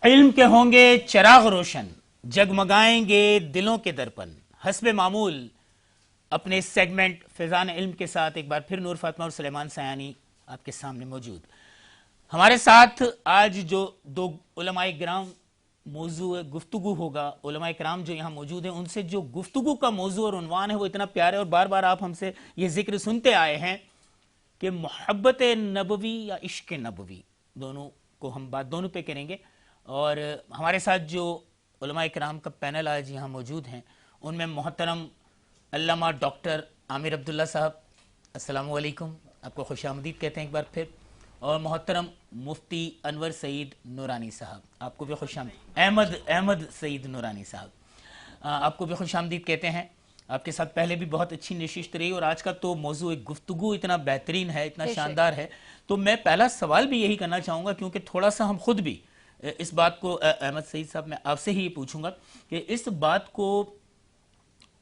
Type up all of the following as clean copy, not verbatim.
علم کے ہوں گے چراغ روشن، جگمگائیں گے دلوں کے درپن۔ حسب معمول اپنے اس سیگمنٹ فیضان علم کے ساتھ ایک بار پھر نور فاطمہ اور سلیمان سیانی آپ کے سامنے موجود۔ ہمارے ساتھ آج جو دو علماء کرام موضوع گفتگو ہوگا، علماء کرام جو یہاں موجود ہیں ان سے جو گفتگو کا موضوع اور عنوان ہے وہ اتنا پیارا ہے، اور بار بار آپ ہم سے یہ ذکر سنتے آئے ہیں کہ محبت نبوی یا عشق نبوی، دونوں کو ہم بات دونوں پہ کریں گے۔ اور ہمارے ساتھ جو علماء کرام کا پینل آج یہاں موجود ہیں ان میں محترم علامہ ڈاکٹر عامر عبداللہ صاحب، السلام علیکم، آپ کو خوش آمدید کہتے ہیں ایک بار پھر، اور محترم مفتی انور سعید نورانی صاحب، آپ کو بھی خوش آمدید، احمد سعید نورانی صاحب، آپ کو بھی خوش آمدید کہتے ہیں۔ آپ کے ساتھ پہلے بھی بہت اچھی نشست رہی، اور آج کا تو موضوع ایک گفتگو اتنا بہترین ہے، اتنا شاندار ہے، تو میں پہلا سوال بھی یہی کرنا چاہوں گا، کیونکہ تھوڑا سا ہم خود بھی اس بات کو، احمد سعید صاحب میں آپ سے ہی پوچھوں گا کہ اس بات کو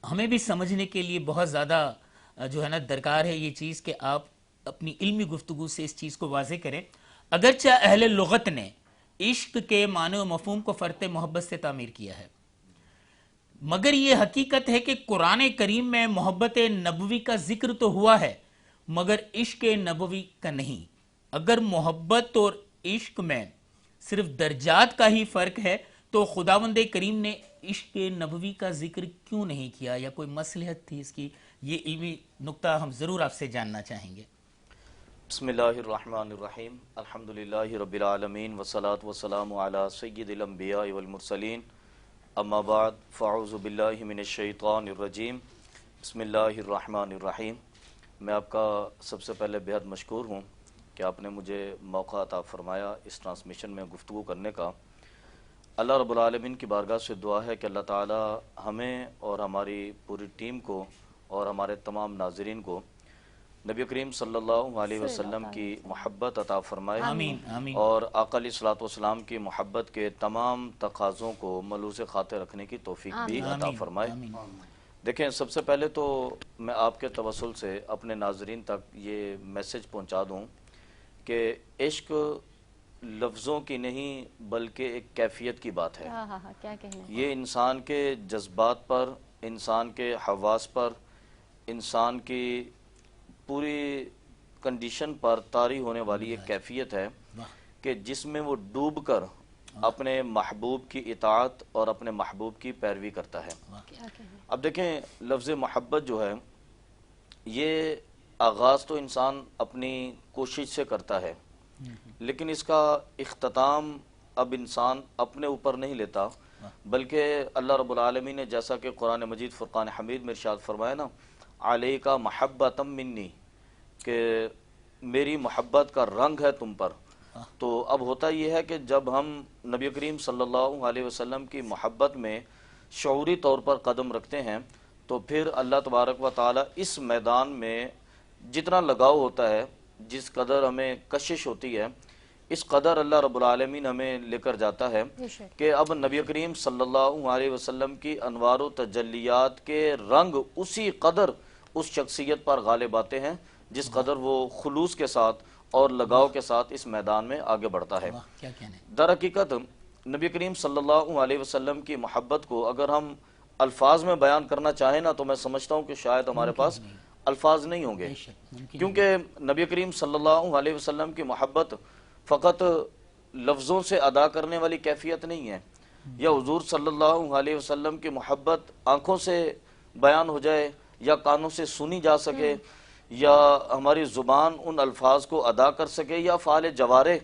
ہمیں بھی سمجھنے کے لیے بہت زیادہ جو ہے نا درکار ہے یہ چیز کہ آپ اپنی علمی گفتگو سے اس چیز کو واضح کریں۔ اگرچہ اہل لغت نے عشق کے معنی و مفہوم کو فرط محبت سے تعمیر کیا ہے، مگر یہ حقیقت ہے کہ قرآن کریم میں محبت نبوی کا ذکر تو ہوا ہے مگر عشق نبوی کا نہیں۔ اگر محبت اور عشق میں صرف درجات کا ہی فرق ہے تو خداوند کریم نے عشق نبوی کا ذکر کیوں نہیں کیا، یا کوئی مصلحت تھی اس کی؟ یہ علمی نقطہ ہم ضرور آپ سے جاننا چاہیں گے۔ بسم اللہ الرحمن الرحیم، الحمدللہ رب العالمین والصلاة والسلام علی سید الانبیاء والمرسلین، اما بعد فاعوذ باللہ من الشیطان الرجیم، بسم اللہ الرحمن الرحیم۔ میں آپ کا سب سے پہلے بہت مشکور ہوں کہ آپ نے مجھے موقع عطا فرمایا اس ٹرانسمیشن میں گفتگو کرنے کا۔ اللہ رب العالمین کی بارگاہ سے دعا ہے کہ اللہ تعالی ہمیں اور ہماری پوری ٹیم کو اور ہمارے تمام ناظرین کو نبی کریم صلی اللہ علیہ وسلم کی محبت عطا فرمائے، آمین آمین۔ اور آقا علیہ الصلوۃ والسلام کی محبت کے تمام تقاضوں کو ملوث خاطر رکھنے کی توفیق بھی عطا فرمائے۔ دیکھیں، سب سے پہلے تو میں آپ کے توسل سے اپنے ناظرین تک یہ میسج پہنچا دوں کہ عشق لفظوں کی نہیں بلکہ ایک کیفیت کی بات ہے۔ یہ انسان کے جذبات پر، انسان کے حواس پر، انسان کی پوری کنڈیشن پر طاری ہونے والی ایک کیفیت ہے کہ جس میں وہ ڈوب کر اپنے محبوب کی اطاعت اور اپنے محبوب کی پیروی کرتا ہے۔ اب دیکھیں، لفظ محبت جو ہے یہ آغاز تو انسان اپنی کوشش سے کرتا ہے، لیکن اس کا اختتام اب انسان اپنے اوپر نہیں لیتا، بلکہ اللہ رب العالمین نے جیسا کہ قرآن مجید فرقان حمید میں ارشاد فرمایا نا، علیک محبۃ منی، کہ میری محبت کا رنگ ہے تم پر۔ تو اب ہوتا یہ ہے کہ جب ہم نبی کریم صلی اللہ علیہ وسلم کی محبت میں شعوری طور پر قدم رکھتے ہیں تو پھر اللہ تبارک و تعالی اس میدان میں جتنا لگاؤ ہوتا ہے، جس قدر ہمیں کشش ہوتی ہے، اس قدر اللہ رب العالمین ہمیں لے کر جاتا ہے کہ اب نبی کریم صلی اللہ علیہ وسلم کی انوار و تجلیات کے رنگ اسی قدر اس شخصیت پر غالب آتے ہیں جس قدر وہ خلوص کے ساتھ اور لگاؤ کے ساتھ اس میدان میں آگے بڑھتا ہے۔ در حقیقت نبی کریم صلی اللہ علیہ وسلم کی محبت کو اگر ہم الفاظ میں بیان کرنا چاہیں نا تو میں سمجھتا ہوں کہ شاید ہمارے پاس الفاظ نہیں ہوں گے، کیونکہ نبی کریم صلی اللہ علیہ وسلم کی محبت فقط لفظوں سے ادا کرنے والی کیفیت نہیں ہے، یا حضور صلی اللہ علیہ وسلم کی محبت آنکھوں سے بیان ہو جائے یا کانوں سے سنی جا سکے یا ہماری زبان ان الفاظ کو ادا کر سکے یا فعال جوارح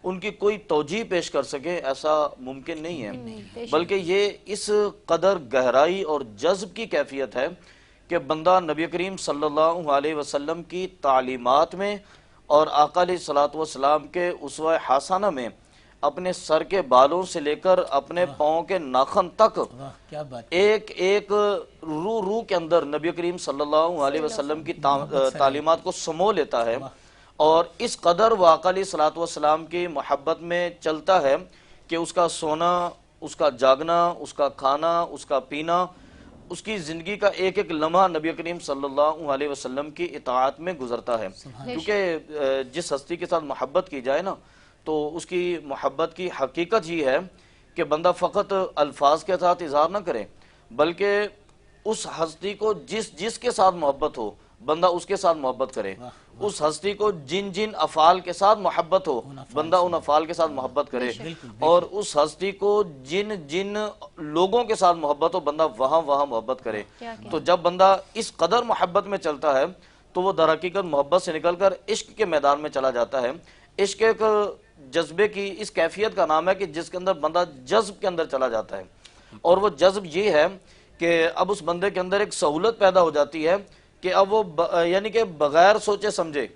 ان کی کوئی توجیہ پیش کر سکے، ایسا ممکن نہیں ہے، بلکہ یہ اس قدر گہرائی اور جذب کی کیفیت ہے کہ بندہ نبی کریم صلی اللہ علیہ وسلم کی تعلیمات میں اور آقا علیہ الصلوۃ والسلام کے اسوہ حسنہ میں اپنے سر کے بالوں سے لے کر اپنے پاؤں کے ناخن تک ایک ایک روح کے اندر نبی کریم صلی اللہ علیہ وسلم کی تعلیمات کو سمو لیتا ہے، اور اس قدر وہ آقا علیہ الصلوۃ والسلام کی محبت میں چلتا ہے کہ اس کا سونا، اس کا جاگنا، اس کا کھانا، اس کا پینا، اس کی زندگی کا ایک ایک لمحہ نبی کریم صلی اللہ علیہ وسلم کی اطاعت میں گزرتا ہے، کیونکہ جس ہستی کے ساتھ محبت کی جائے نا تو اس کی محبت کی حقیقت یہ ہے کہ بندہ فقط الفاظ کے ساتھ اظہار نہ کرے، بلکہ اس ہستی کو جس کے ساتھ محبت ہو بندہ اس کے ساتھ محبت کرے، اس ہستی کو جن افعال کے ساتھ محبت ہو بندہ ان افعال کے ساتھ محبت کرے، اور اس ہستی کو جن لوگوں کے ساتھ محبت ہو بندہ وہاں محبت کرے۔ تو جب بندہ اس قدر محبت میں چلتا ہے تو وہ در حقیقت محبت سے نکل کر عشق کے میدان میں چلا جاتا ہے۔ عشق ایک جذبے کی اس کیفیت کا نام ہے کہ جس کے اندر بندہ جذب کے اندر چلا جاتا ہے، اور وہ جذب یہ ہے کہ اب اس بندے کے اندر ایک سہولت پیدا ہو جاتی ہے کہ اب وہ یعنی کہ بغیر سوچے سمجھے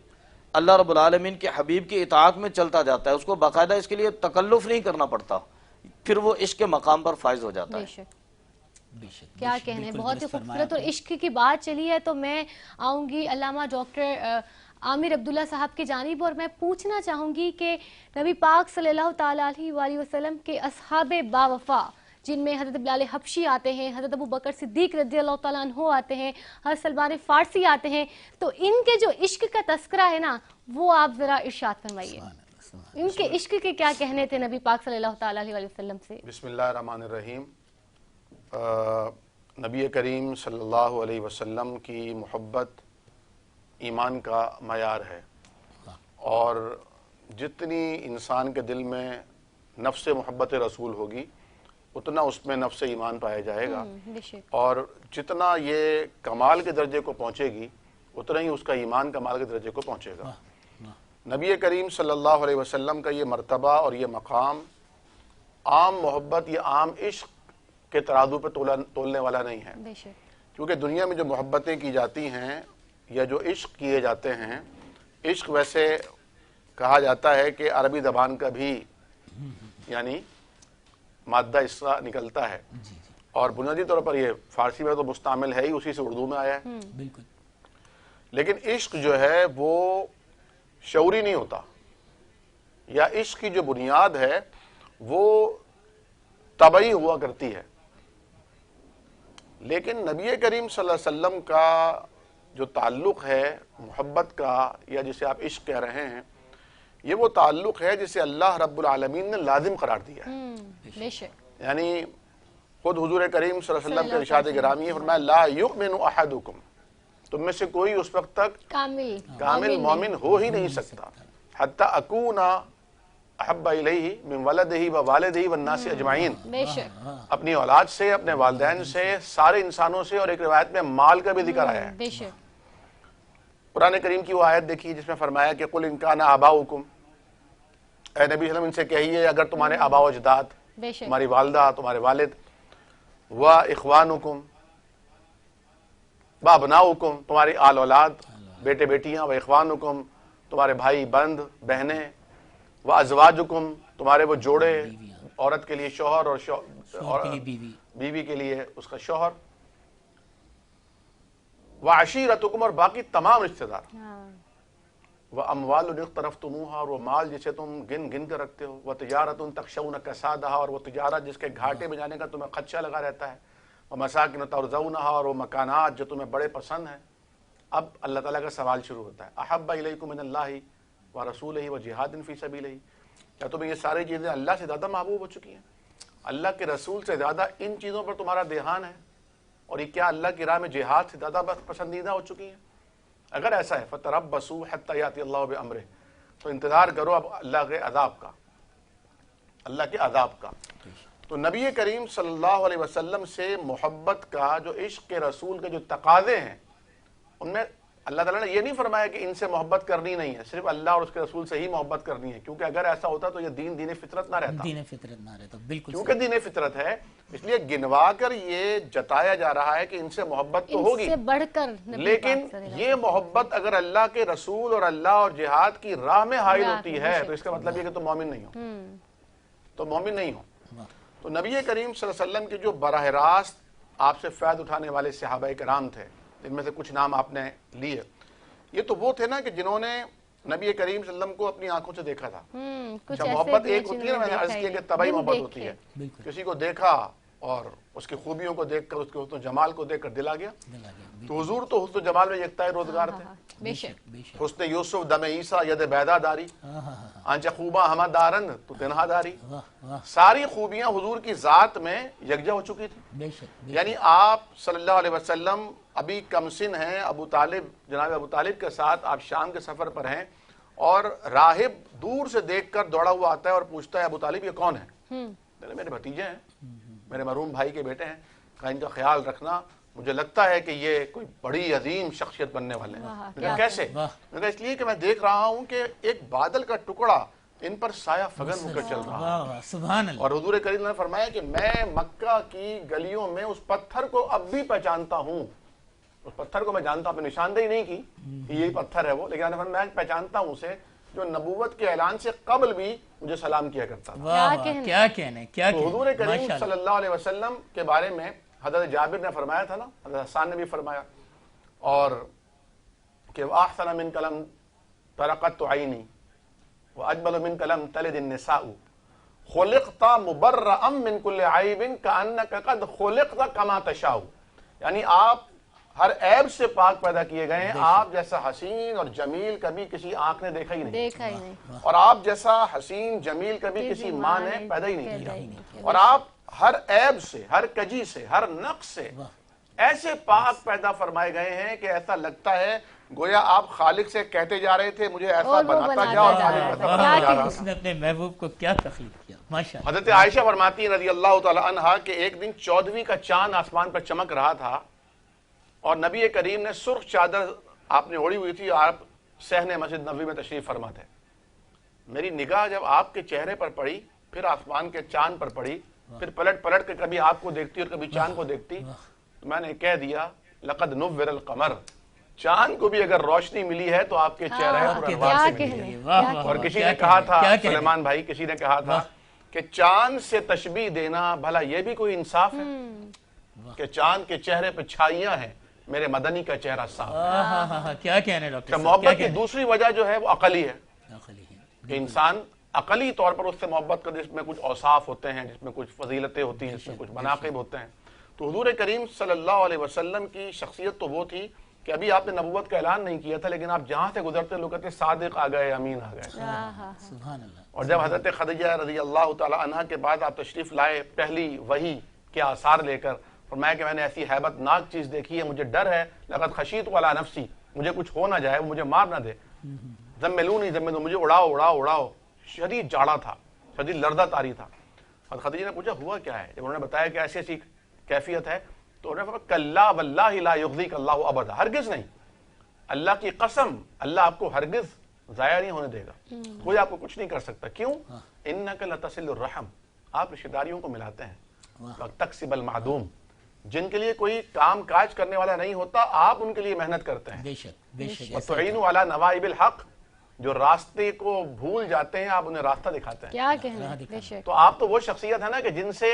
اللہ رب العالمین کے حبیب کی اطاعت میں چلتا جاتا ہے، اس کو باقاعدہ اس کے لیے تکلف نہیں کرنا پڑتا، پھر وہ عشق کے مقام پر فائز ہو جاتا ہے۔ کیا کہنے، بہت ہی خوبصورت۔ اور عشق کی بات چلی ہے تو میں آؤں گی علامہ ڈاکٹر عامر عبداللہ صاحب کی جانب، اور میں پوچھنا چاہوں گی کہ نبی پاک صلی اللہ تعالیٰ علیہ وآلہ وسلم کے اصحاب باوفا جن میں حضرت بلال حبشی آتے ہیں، حضرت ابو بکر صدیق رضی اللہ تعالیٰ عنہ آتے ہیں، حضرت سلمان فارسی آتے ہیں، تو ان کے جو عشق کا تذکرہ ہے نا وہ آپ ذرا ارشاد فرمائیے، ان کے عشق کے کیا کہنے تھے نبی پاک صلی اللہ تعالیٰ علیہ وسلم سے؟ بسم اللہ الرحمن الرحیم۔ نبی کریم صلی اللہ علیہ وسلم کی محبت ایمان کا معیار ہے، اور جتنی انسان کے دل میں نفس محبت رسول ہوگی اتنا اس میں نفس ایمان پایا جائے گا، اور جتنا یہ کمال کے درجے کو پہنچے گی اتنا ہی اس کا ایمان کمال کے درجے کو پہنچے گا۔ نبی کریم صلی اللہ علیہ وسلم کا یہ مرتبہ اور یہ مقام عام محبت یا عام عشق کے ترازو پہ تولنے والا نہیں ہے، کیونکہ دنیا میں جو محبتیں کی جاتی ہیں یا جو عشق کیے جاتے ہیں، عشق ویسے کہا جاتا ہے کہ عربی زبان کا بھی یعنی مادہ اس کا نکلتا ہے، اور بنیادی طور پر یہ فارسی میں تو مستعمل ہے ہی، اسی سے اردو میں آیا ہے، بالکل۔ لیکن عشق جو ہے وہ شعوری نہیں ہوتا، یا عشق کی جو بنیاد ہے وہ طبعی ہوا کرتی ہے، لیکن نبی کریم صلی اللہ علیہ وسلم کا جو تعلق ہے محبت کا، یا جسے آپ عشق کہہ رہے ہیں، یہ وہ تعلق ہے جسے اللہ رب العالمین نے لازم قرار دیا ہے۔ یعنی خود حضور کریم صلی اللہ علیہ وسلم کے ارشاد گرامی ہے، فرمایا لا یؤمن احدکم، تم میں سے کوئی اس وقت تک کامل مومن ہو ہی نہیں سکتا حتی اکون احب الیہ من ولدہ ووالدہ والناس اجمعین، اپنی اولاد سے، اپنے والدین سے، سارے انسانوں سے، اور ایک روایت میں مال کا بھی ذکر آیا ہے۔ قرآن کریم کی وہ آیت دیکھیے جس میں فرمایا کہ قل ان کان آباؤکم، اے نبی صلی اللہ علیہ وسلم ان سے کہیے اگر تمہارے آبا و اجداد، تمہاری والدہ، تمہارے والد، و اخوانکم و ابناؤکم، تمہاری آل اولاد، بیٹے بیٹیاں، و اخوانکم، تمہارے بھائی بند بہنیں، و ازواجکم، تمہارے وہ جوڑے، عورت کے لیے شوہر اور بیوی کے لیے اس کا شوہر، وعشیرتکم، اور باقی تمام رشتہ دار، واموال اقترفتموها، اور وہ مال جسے تم گن کر رکھتے ہو، وتجارت تخشون کسادها، اور وہ تجارت جس کے گھاٹے میں جانے کا تمہیں خدشہ لگا رہتا ہے، ومساکن ترضونها، اور وہ مکانات جو تمہیں بڑے پسند ہیں۔ اب اللہ تعالیٰ کا سوال شروع ہوتا ہے، احب الیکم من اللہ ورسولہ وجہاد فی سبیلہ، کیا تمہیں یہ ساری چیزیں اللہ سے زیادہ محبوب ہو چکی ہیں؟ اللہ کے رسول سے زیادہ ان چیزوں پر تمہارا دھیان ہے، اور یہ کیا اللہ کی راہ میں جہاد سے زیادہ پسندیدہ ہو چکی ہیں؟ اگر ایسا ہے فتربصوا حتی یاتی اللہ بامرہ، تو انتظار کرو اب اللہ کے عذاب کا، اللہ کے عذاب کا۔ تو نبی کریم صلی اللہ علیہ وسلم سے محبت کا، جو عشق کے رسول کے جو تقاضے ہیں، ان میں اللہ تعالیٰ نے یہ نہیں فرمایا کہ ان سے محبت کرنی نہیں ہے، صرف اللہ اور اس کے رسول سے ہی محبت کرنی ہے، کیونکہ اگر ایسا ہوتا تو یہ دین فطرت نہ رہتا، بالکل، کیونکہ دین فطرت ہے، اس لیے گنوا کر یہ جتایا جا رہا ہے کہ ان سے محبت تو ہوگی، لیکن یہ محبت اگر اللہ کے رسول اور اللہ اور جہاد کی راہ میں حائل ہوتی ہے تو اس کا مطلب یہ کہ تم مومن نہیں ہو، تو مومن نہیں ہو۔ تو نبی کریم صلی اللہ علیہ وسلم کے جو براہ راست آپ سے فیض اٹھانے والے صحابہ کرام تھے، ان میں سے کچھ نام آپ نے لیے، یہ تو وہ تھے نا کہ جنہوں نے نبی کریم صلی اللہ علیہ وسلم کو اپنی آنکھوں سے دیکھا تھا۔ محبت ایک ہوتی ہے نا، میں نے عرض کیا کہ طبعی محبت ہوتی ہے، کسی کو دیکھا اور اس کی خوبیوں کو دیکھ کر، اس کے حسن و جمال کو دیکھ کر دل آ گیا. تو حضور تو حسن و جمال میں یکتائے روزگار تھے. بے شک. حسن یوسف دم عیسیٰ ید بیدا داری، آنچ خوباں ہمہ دارند تو تنہا داری. ساری خوبیاں حضور کی ذات میں یکجا ہو چکی تھی. یعنی آپ صلی اللہ علیہ وسلم ابھی کمسن ہیں، ابو طالب، جناب ابو طالب کے ساتھ آپ شام کے سفر پر ہیں، اور راہب دور سے دیکھ کر دوڑا ہوا آتا ہے اور پوچھتا ہے ابو طالب یہ کون ہے؟ میرے بھتیجے ہیں، میرے مرحوم بھائی کے بیٹے ہیں، کہا ان کا خیال رکھنا، مجھے لگتا ہے کہ یہ کوئی بڑی عظیم شخصیت بننے والے ہیں. کیسے؟ میں کہا اس لیے کہ میں دیکھ رہا ہوں کہ ایک بادل کا ٹکڑا ان پر سایہ فگن ہو کر چل رہا ہے. سبحان اللہ. اور حضور کریم نے فرمایا کہ میں مکہ کی گلیوں میں اس پتھر کو اب بھی پہچانتا ہوں. اس پتھر کو میں جانتا ہوں، اپنی نشاندہی نہیں کی کہ یہی پتھر ہے وہ، لیکن میں پہچانتا ہوں اسے جو نبوت کے اعلان سے قبل بھی مجھے سلام کیا کرتا تھا. کیا کہنے. تو حضور کریم صلی اللہ علیہ وسلم کے بارے میں حضرت جابر نے فرمایا تھا نا، حضرت حسان نے بھی فرمایا، اور کہ احسن من کلم ترقت عینی واجمل من کلم تلد النساء خلقت مبرئا من كل عیب کانک قد خلقت کما تشاء. یعنی آپ ہر عیب سے پاک پیدا کیے گئے ہیں. آپ جیسا حسین اور جمیل کبھی کسی آنکھ نے دیکھا ہی نہیں، اور آپ جیسا حسین جمیل کبھی کسی ماں نے پیدا ہی نہیں کیا. اور آپ ہر عیب سے، ہر کجی سے، ہر نقص سے ایسے پاک پیدا فرمائے گئے ہیں کہ ایسا لگتا ہے گویا آپ خالق سے کہتے جا رہے تھے مجھے ایسا بناتا جا، اور خالق بناتا جا رہا. اس نے اپنے محبوب کو کیا تخلیق کیا. ماشاءاللہ. حضرت عائشہ فرماتی ہیں رضی اللہ تعالی عنہا کہ ایک دن 14ویں کا چاند آسمان پر چمک رہا تھا، اور نبی کریم نے سرخ چادر آپ نے اوڑھی ہوئی تھی، آپ صحن مسجد نبوی میں تشریف فرما تھے. میری نگاہ جب آپ کے چہرے پر پڑی، پھر آسمان کے چاند پر پڑی، پھر پلٹ پلٹ کے کبھی آپ کو دیکھتی اور کبھی چاند کو دیکھتی، تو میں نے کہہ دیا لقد نور القمر، چاند کو بھی اگر روشنی ملی ہے تو آپ کے چہرے پر انوار سے ملی ہے. اور کسی نے کہا تھا، سلیمان بھائی، کسی نے کہا تھا کہ چاند سے تشبیہ دینا بھلا یہ بھی کوئی انصاف ہے کہ چاند کے چہرے پہ چھائیاں ہیں، میرے مدنی کا چہرہ صاف ہے. کیا کہنے ڈاکٹر صاحب. محبت کی دوسری وجہ جو ہے وہ عقلی ہے، کہ انسان عقلی طور پر اس سے محبت کر، جس میں کچھ اوصاف ہوتے ہیں، جس میں کچھ فضیلتیں ہوتی ہیں، جس میں کچھ مناقب ہوتے ہیں. تو حضور کریم صلی اللہ علیہ وسلم کی شخصیت تو وہ تھی کہ ابھی آپ نے نبوت کا اعلان نہیں کیا تھا، لیکن آپ جہاں سے گزرتے لوگ کہتے صادق آ گئے، امین آ گئے. سبحان اللہ. اور جب حضرت خدیجہ رضی اللہ تعالی عنہا کے بعد آپ تشریف لائے پہلی وحی کے آثار لے کر، فرمایا کہ میں نے ایسی ہیبت ناک چیز دیکھی ہے، مجھے ڈر ہے، لقد خشیت علی نفسی، مجھے کچھ ہو نہ جائے، وہ مجھے مار نہ دے. زملونی زملونی، مجھے اڑاؤ اڑاؤ اڑاؤ. شدید جاڑا تھا، شدید لردہ تاری تھا. اور خدیجہ نے پوچھا ہوا کیا ہے؟ جب انہوں نے بتایا کہ ایسی ایسی کیفیت ہے، تو انہوں نے فرمایا کلا واللہ لا یخزیک اللہ ابدا، ہرگز نہیں، اللہ کی قسم، اللہ آپ کو ہرگز ضائع نہیں ہونے دے گا، کوئی آپ کو کچھ نہیں کر سکتا. کیوں؟ انک لتصل الرحم، آپ رشتہ داریوں کو ملاتے ہیں. وتکسب المعدوم، جن کے لیے کوئی کام کاج کرنے والا نہیں ہوتا آپ ان کے لیے محنت کرتے ہیں. بے شک بے شک. وتعینوا علی نوائب الحق، جو راستے کو بھول جاتے ہیں آپ انہیں راستہ دکھاتے ہیں. کیا کہنا. بے شک. تو آپ تو وہ شخصیت ہے نا کہ جن سے،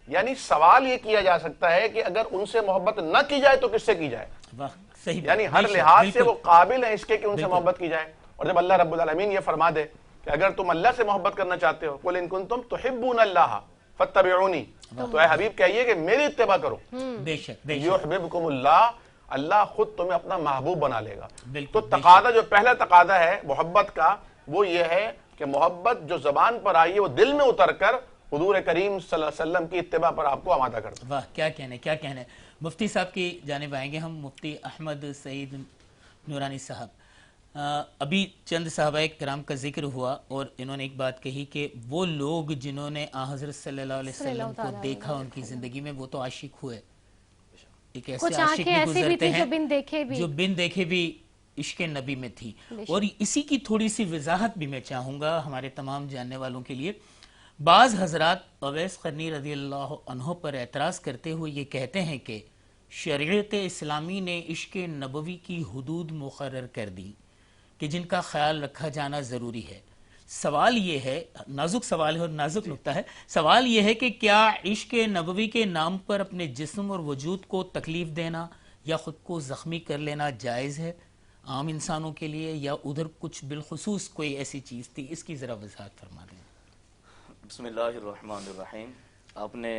یعنی سوال یہ کیا جا سکتا ہے کہ اگر ان سے محبت نہ کی جائے تو کس سے کی جائے. یعنی ہر لحاظ سے وہ قابل ہیں اس کے کہ ان سے محبت کی جائے. اور جب اللہ رب العالمین یہ فرما دے کہ اگر تم اللہ سے محبت کرنا چاہتے ہو، قل ان کنتم تحبون اللہ فاتبعونی، تو اے حبیب کہیے کہ میری اتباع کرو. بے شک بے شک. یحببکم اللہ، اللہ خود تمہیں اپنا محبوب بنا لے گا. تو تقاضا، جو پہلا تقاضا ہے محبت کا، وہ یہ ہے کہ محبت جو زبان پر آئی ہے وہ دل میں اتر کر حضور کریم صلی اللہ علیہ وسلم کی اتباع پر آپ کو آمادہ کر دے. واہ، کیا کہنے کیا کہنے. مفتی صاحب کی جانب آئیں گے ہم. مفتی احمد سعید نورانی صاحب، ابھی چند صحابہ کرام کا ذکر ہوا اور انہوں نے ایک بات کہی کہ وہ لوگ جنہوں نے حضرت صلی اللہ علیہ وسلم کو دیکھا ان کی زندگی میں، وہ تو عاشق ہوئے. ایک ایسے عاشق بھی گزرتے ہیں جو بن دیکھے بھی عشق نبی میں تھی. اور اسی کی تھوڑی سی وضاحت بھی میں چاہوں گا ہمارے تمام جاننے والوں کے لیے. بعض حضرات اویس قرنی رضی اللہ عنہ پر اعتراض کرتے ہوئے یہ کہتے ہیں کہ شریعت اسلامی نے عشق نبوی کی حدود مقرر کر دی کہ جن کا خیال رکھا جانا ضروری ہے. سوال یہ ہے، نازک سوال ہے اور نازک نکتہ ہے، سوال یہ ہے کہ کیا عشق نبوی کے نام پر اپنے جسم اور وجود کو تکلیف دینا یا خود کو زخمی کر لینا جائز ہے عام انسانوں کے لیے، یا ادھر کچھ بالخصوص کوئی ایسی چیز تھی؟ اس کی ذرا وضاحت فرما دیں. بسم اللہ الرحمن الرحیم. آپ نے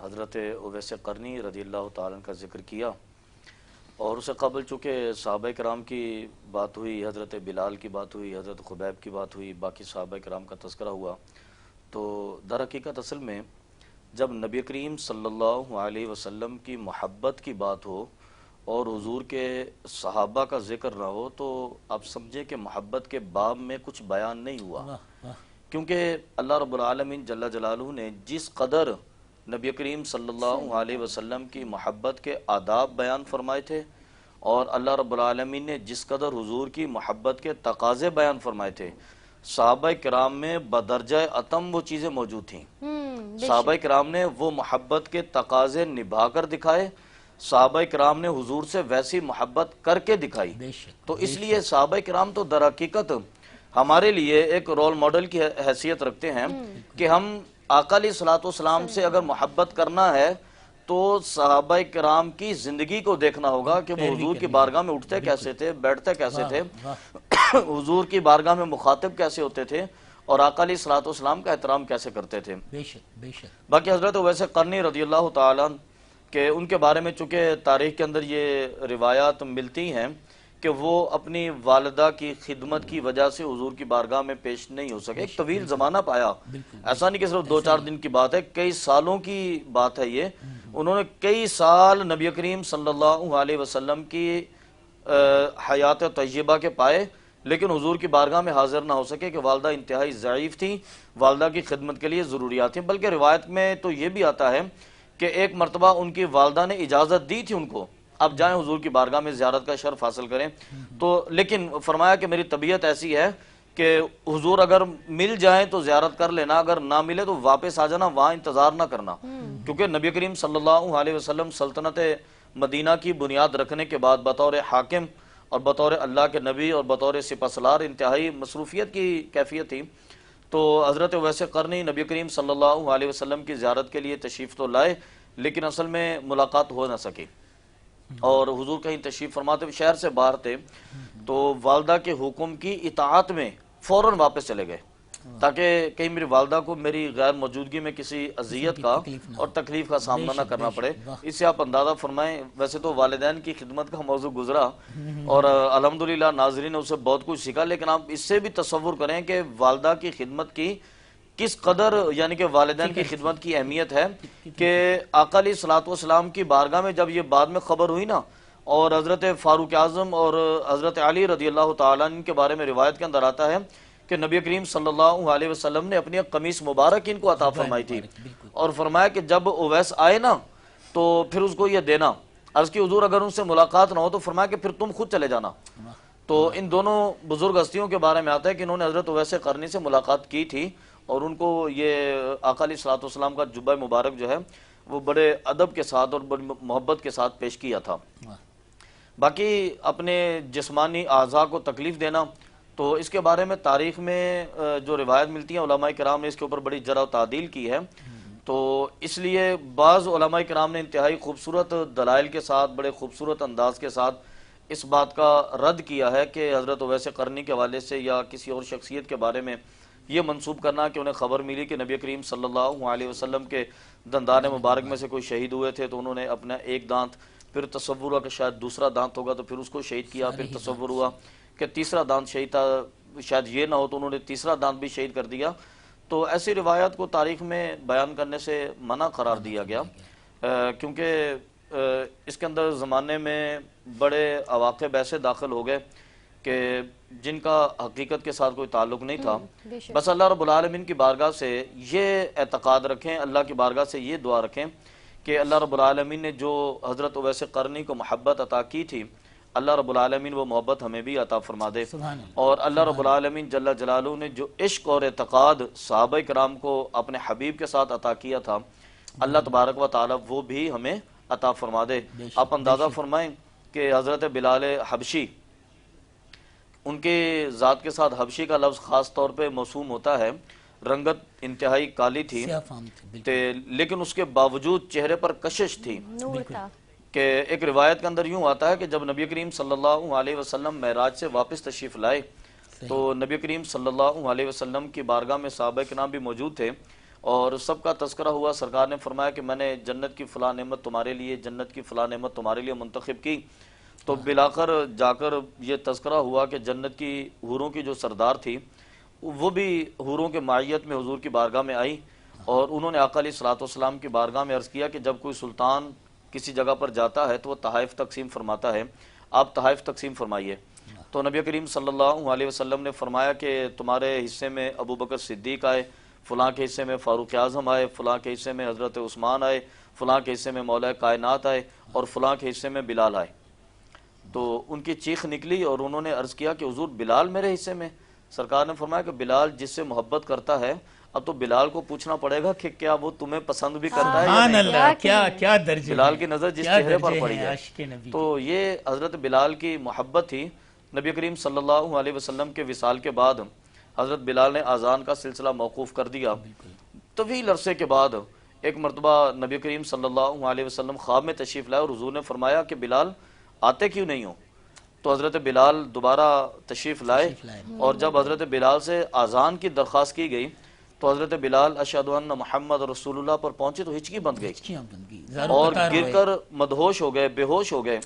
حضرت اویس قرنی رضی اللہ تعالیٰ عنہ کا ذکر کیا، اور اسے قبل چونکہ صحابہ کرام کی بات ہوئی، حضرت بلال کی بات ہوئی، حضرت خبیب کی بات ہوئی، باقی صحابہ کرام کا تذکرہ ہوا، تو در حقیقت اصل میں جب نبی کریم صلی اللہ علیہ وسلم کی محبت کی بات ہو اور حضور کے صحابہ کا ذکر نہ ہو تو آپ سمجھیں کہ محبت کے باب میں کچھ بیان نہیں ہوا، کیونکہ اللہ رب العالمین جل جلالہ نے جس قدر نبی کریم صلی اللہ علیہ وسلم کی محبت کے آداب بیان فرمائے تھے، اور اللہ رب العالمین نے جس قدر حضور کی محبت کے تقاضے بیان فرمائے تھے، صحابہ کرام میں بدرجہ اتم وہ چیزیں موجود تھیں۔ صحابہ کرام نے وہ محبت کے تقاضے نبھا کر دکھائے، صحابہ کرام نے حضور سے ویسی محبت کر کے دکھائی، تو اس لیے صحابہ کرام تو در حقیقت ہمارے لیے ایک رول ماڈل کی حیثیت رکھتے ہیں کہ ہم آقا علیہ الصلوۃ والسلام سے اگر محبت کرنا ہے تو صحابہ کرام کی زندگی کو دیکھنا ہوگا کہ وہ حضور کی بارگاہ میں اٹھتے کیسے تھے، بیٹھتے کیسے تھے، حضور کی بارگاہ میں مخاطب کیسے ہوتے تھے، اور آقا علیہ الصلوۃ والسلام کا احترام کیسے کرتے تھے۔ باقی حضرت اویس قرنی رضی اللہ تعالیٰ کہ ان کے بارے میں چونکہ تاریخ کے اندر یہ روایات ملتی ہیں کہ وہ اپنی والدہ کی خدمت کی وجہ سے حضور کی بارگاہ میں پیش نہیں ہو سکے، ایک طویل زمانہ پایا، ایسا نہیں کہ صرف 2-4 دن کی بات ہے، کئی سالوں کی بات ہے یہ، انہوں نے کئی سال نبی کریم صلی اللہ علیہ وسلم کی حیات طیبہ کے پائے، لیکن حضور کی بارگاہ میں حاضر نہ ہو سکے کہ والدہ انتہائی ضعیف تھی، والدہ کی خدمت کے لیے ضروریات تھیں، بلکہ روایت میں تو یہ بھی آتا ہے کہ ایک مرتبہ ان کی والدہ نے اجازت دی تھی ان کو، اب جائیں حضور کی بارگاہ میں زیارت کا شرف حاصل کریں، تو لیکن فرمایا کہ میری طبیعت ایسی ہے کہ حضور اگر مل جائیں تو زیارت کر لینا، اگر نہ ملے تو واپس آ جانا، وہاں انتظار نہ کرنا، کیونکہ نبی کریم صلی اللہ علیہ وسلم سلطنت مدینہ کی بنیاد رکھنے کے بعد بطور حاکم اور بطور اللہ کے نبی اور بطور سپہ سالار انتہائی مصروفیت کی کیفیت تھی، تو حضرت اویس قرنی نبی کریم صلی اللہ علیہ وسلم کی زیارت کے لیے تشریف تو لائے، لیکن اصل میں ملاقات ہو نہ سکی، اور حضور کہیں تشریف فرماتے شہر سے باہر تھے تو والدہ کے حکم کی اطاعت میں فوراً واپس چلے گئے تاکہ کہیں میری والدہ کو میری غیر موجودگی میں کسی اذیت کا اور تکلیف کا سامنا نہ کرنا پڑے۔ اس سے آپ اندازہ فرمائیں، ویسے تو والدین کی خدمت کا موضوع گزرا اور الحمدللہ ناظرین نے اسے بہت کچھ سیکھا، لیکن آپ اس سے بھی تصور کریں کہ والدہ کی خدمت کی کس قدر، یعنی کہ والدین کی خدمت کی اہمیت ہے کہ آقا علیہ الصلوۃ والسلام کی بارگاہ میں جب یہ بعد میں خبر ہوئی نا، اور حضرت فاروق اعظم اور حضرت علی رضی اللہ تعالیٰ عنہ کے بارے میں روایت کے اندر آتا ہے کہ نبی کریم صلی اللہ علیہ وسلم نے اپنی قمیص مبارک ان کو عطا فرمائی تھی، اور فرمایا کہ جب اویس آئے نا تو پھر اس کو یہ دینا، عرض کی حضور اگر ان سے ملاقات نہ ہو تو فرمایا کہ پھر تم خود چلے جانا۔ تو ان دونوں بزرگ ہستیوں کے بارے میں آتا ہے کہ انہوں نے حضرت اویس قرنی سے ملاقات کی تھی، اور ان کو یہ آقا علیہ الصلوۃ والسلام کا جبہ مبارک جو ہے وہ بڑے ادب کے ساتھ اور بڑی محبت کے ساتھ پیش کیا تھا۔ باقی اپنے جسمانی اعضاء کو تکلیف دینا، تو اس کے بارے میں تاریخ میں جو روایت ملتی ہیں علماء کرام نے اس کے اوپر بڑی جرح و تعدیل کی ہے، تو اس لیے بعض علماء کرام نے انتہائی خوبصورت دلائل کے ساتھ بڑے خوبصورت انداز کے ساتھ اس بات کا رد کیا ہے کہ حضرت اویس قرنی کے حوالے سے یا کسی اور شخصیت کے بارے میں یہ منسوب کرنا کہ انہیں خبر ملی کہ نبی کریم صلی اللہ علیہ وسلم کے دندان مبارک میں سے کوئی شہید ہوئے تھے تو انہوں نے اپنا ایک دانت، پھر تصور ہوا کہ شاید دوسرا دانت ہوگا تو پھر اس کو شہید کیا، پھر تصور ہوا کہ تیسرا دانت شہید تھا، شاید یہ نہ ہو تو انہوں نے تیسرا دانت بھی شہید کر دیا، تو ایسی روایات کو تاریخ میں بیان کرنے سے منع قرار دیا گیا، کیونکہ اس کے اندر زمانے میں بڑے عواقب ایسے داخل ہو گئے کہ جن کا حقیقت کے ساتھ کوئی تعلق نہیں تھا۔ بس اللہ رب العالمین کی بارگاہ سے یہ اعتقاد رکھیں، اللہ کی بارگاہ سے یہ دعا رکھیں کہ اللہ رب العالمین نے جو حضرت اویس قرنی کو محبت عطا کی تھی، اللہ رب العالمین وہ محبت ہمیں بھی عطا فرما دے، اور اللہ رب العالمین جل جلالہ نے جو عشق اور اعتقاد صحابہ کرام کو اپنے حبیب کے ساتھ عطا کیا تھا، اللہ تبارک و تعالی وہ بھی ہمیں عطا فرما دے۔ آپ اندازہ فرمائیں کہ حضرت بلال حبشی، ان کے ذات کے ساتھ حبشی کا لفظ خاص طور پہ موسوم ہوتا ہے، رنگت انتہائی کالی تھی لیکن اس کے باوجود چہرے پر کشش تھی، کہ ایک روایت کے اندر یوں آتا ہے کہ جب نبی کریم صلی اللہ علیہ وسلم معراج سے واپس تشریف لائے تو نبی کریم صلی اللہ علیہ وسلم کی بارگاہ میں صحابہ کرام بھی موجود تھے، اور سب کا تذکرہ ہوا. سرکار نے فرمایا کہ میں نے جنت کی فلاں نعمت تمہارے لیے، جنت کی فلاں نعمت تمہارے لیے منتخب کی. تو بلاخر جا کر یہ تذکرہ ہوا کہ جنت کی حوروں کی جو سردار تھی وہ بھی حوروں کے معیت میں حضور کی بارگاہ میں آئی، اور انہوں نے آقا علیہ الصلوۃ والسلام کی بارگاہ میں عرض کیا کہ جب کوئی سلطان کسی جگہ پر جاتا ہے تو وہ تحائف تقسیم فرماتا ہے، آپ تحائف تقسیم فرمائیے. تو نبی کریم صلی اللہ علیہ وسلم نے فرمایا کہ تمہارے حصے میں ابو بکر صدیق آئے، فلاں کے حصے میں فاروق اعظم آئے، فلاں کے حصے میں حضرت عثمان آئے، فلاں کے حصے میں مولا کائنات آئے، اور فلاں کے حصے میں بلال آئے. تو ان کی چیخ نکلی اور انہوں نے عرض کیا کہ حضور بلال میرے حصے میں. سرکار نے فرمایا کہ بلال جس سے محبت کرتا ہے، اب تو بلال کو پوچھنا پڑے گا کہ کیا وہ تمہیں پسند بھی کرتا ہے یا سبحان نہیں. اللہ، کیا درجے بلال کی نظر جس چہرے پر پڑی ہے ہے. عاشق نبی. تو یہ حضرت بلال کی محبت تھی. نبی کریم صلی اللہ علیہ وسلم کے وصال کے بعد حضرت بلال نے اذان کا سلسلہ موقوف کر دیا. طویل عرصے کے بعد ایک مرتبہ نبی کریم صلی اللہ علیہ وسلم خواب میں تشریف لائے اور حضور نے فرمایا کہ بلال آتے کیوں نہیں ہو؟ تو حضرت بلال دوبارہ تشریف لائے، اور جب حضرت بلال سے اذان کی درخواست کی گئی تو حضرت بلال اشہد ان محمد رسول اللہ پر پہنچے تو ہچکی بند گئی اور گر کر مدہوش ہو گئے، بے ہوش ہو گئے.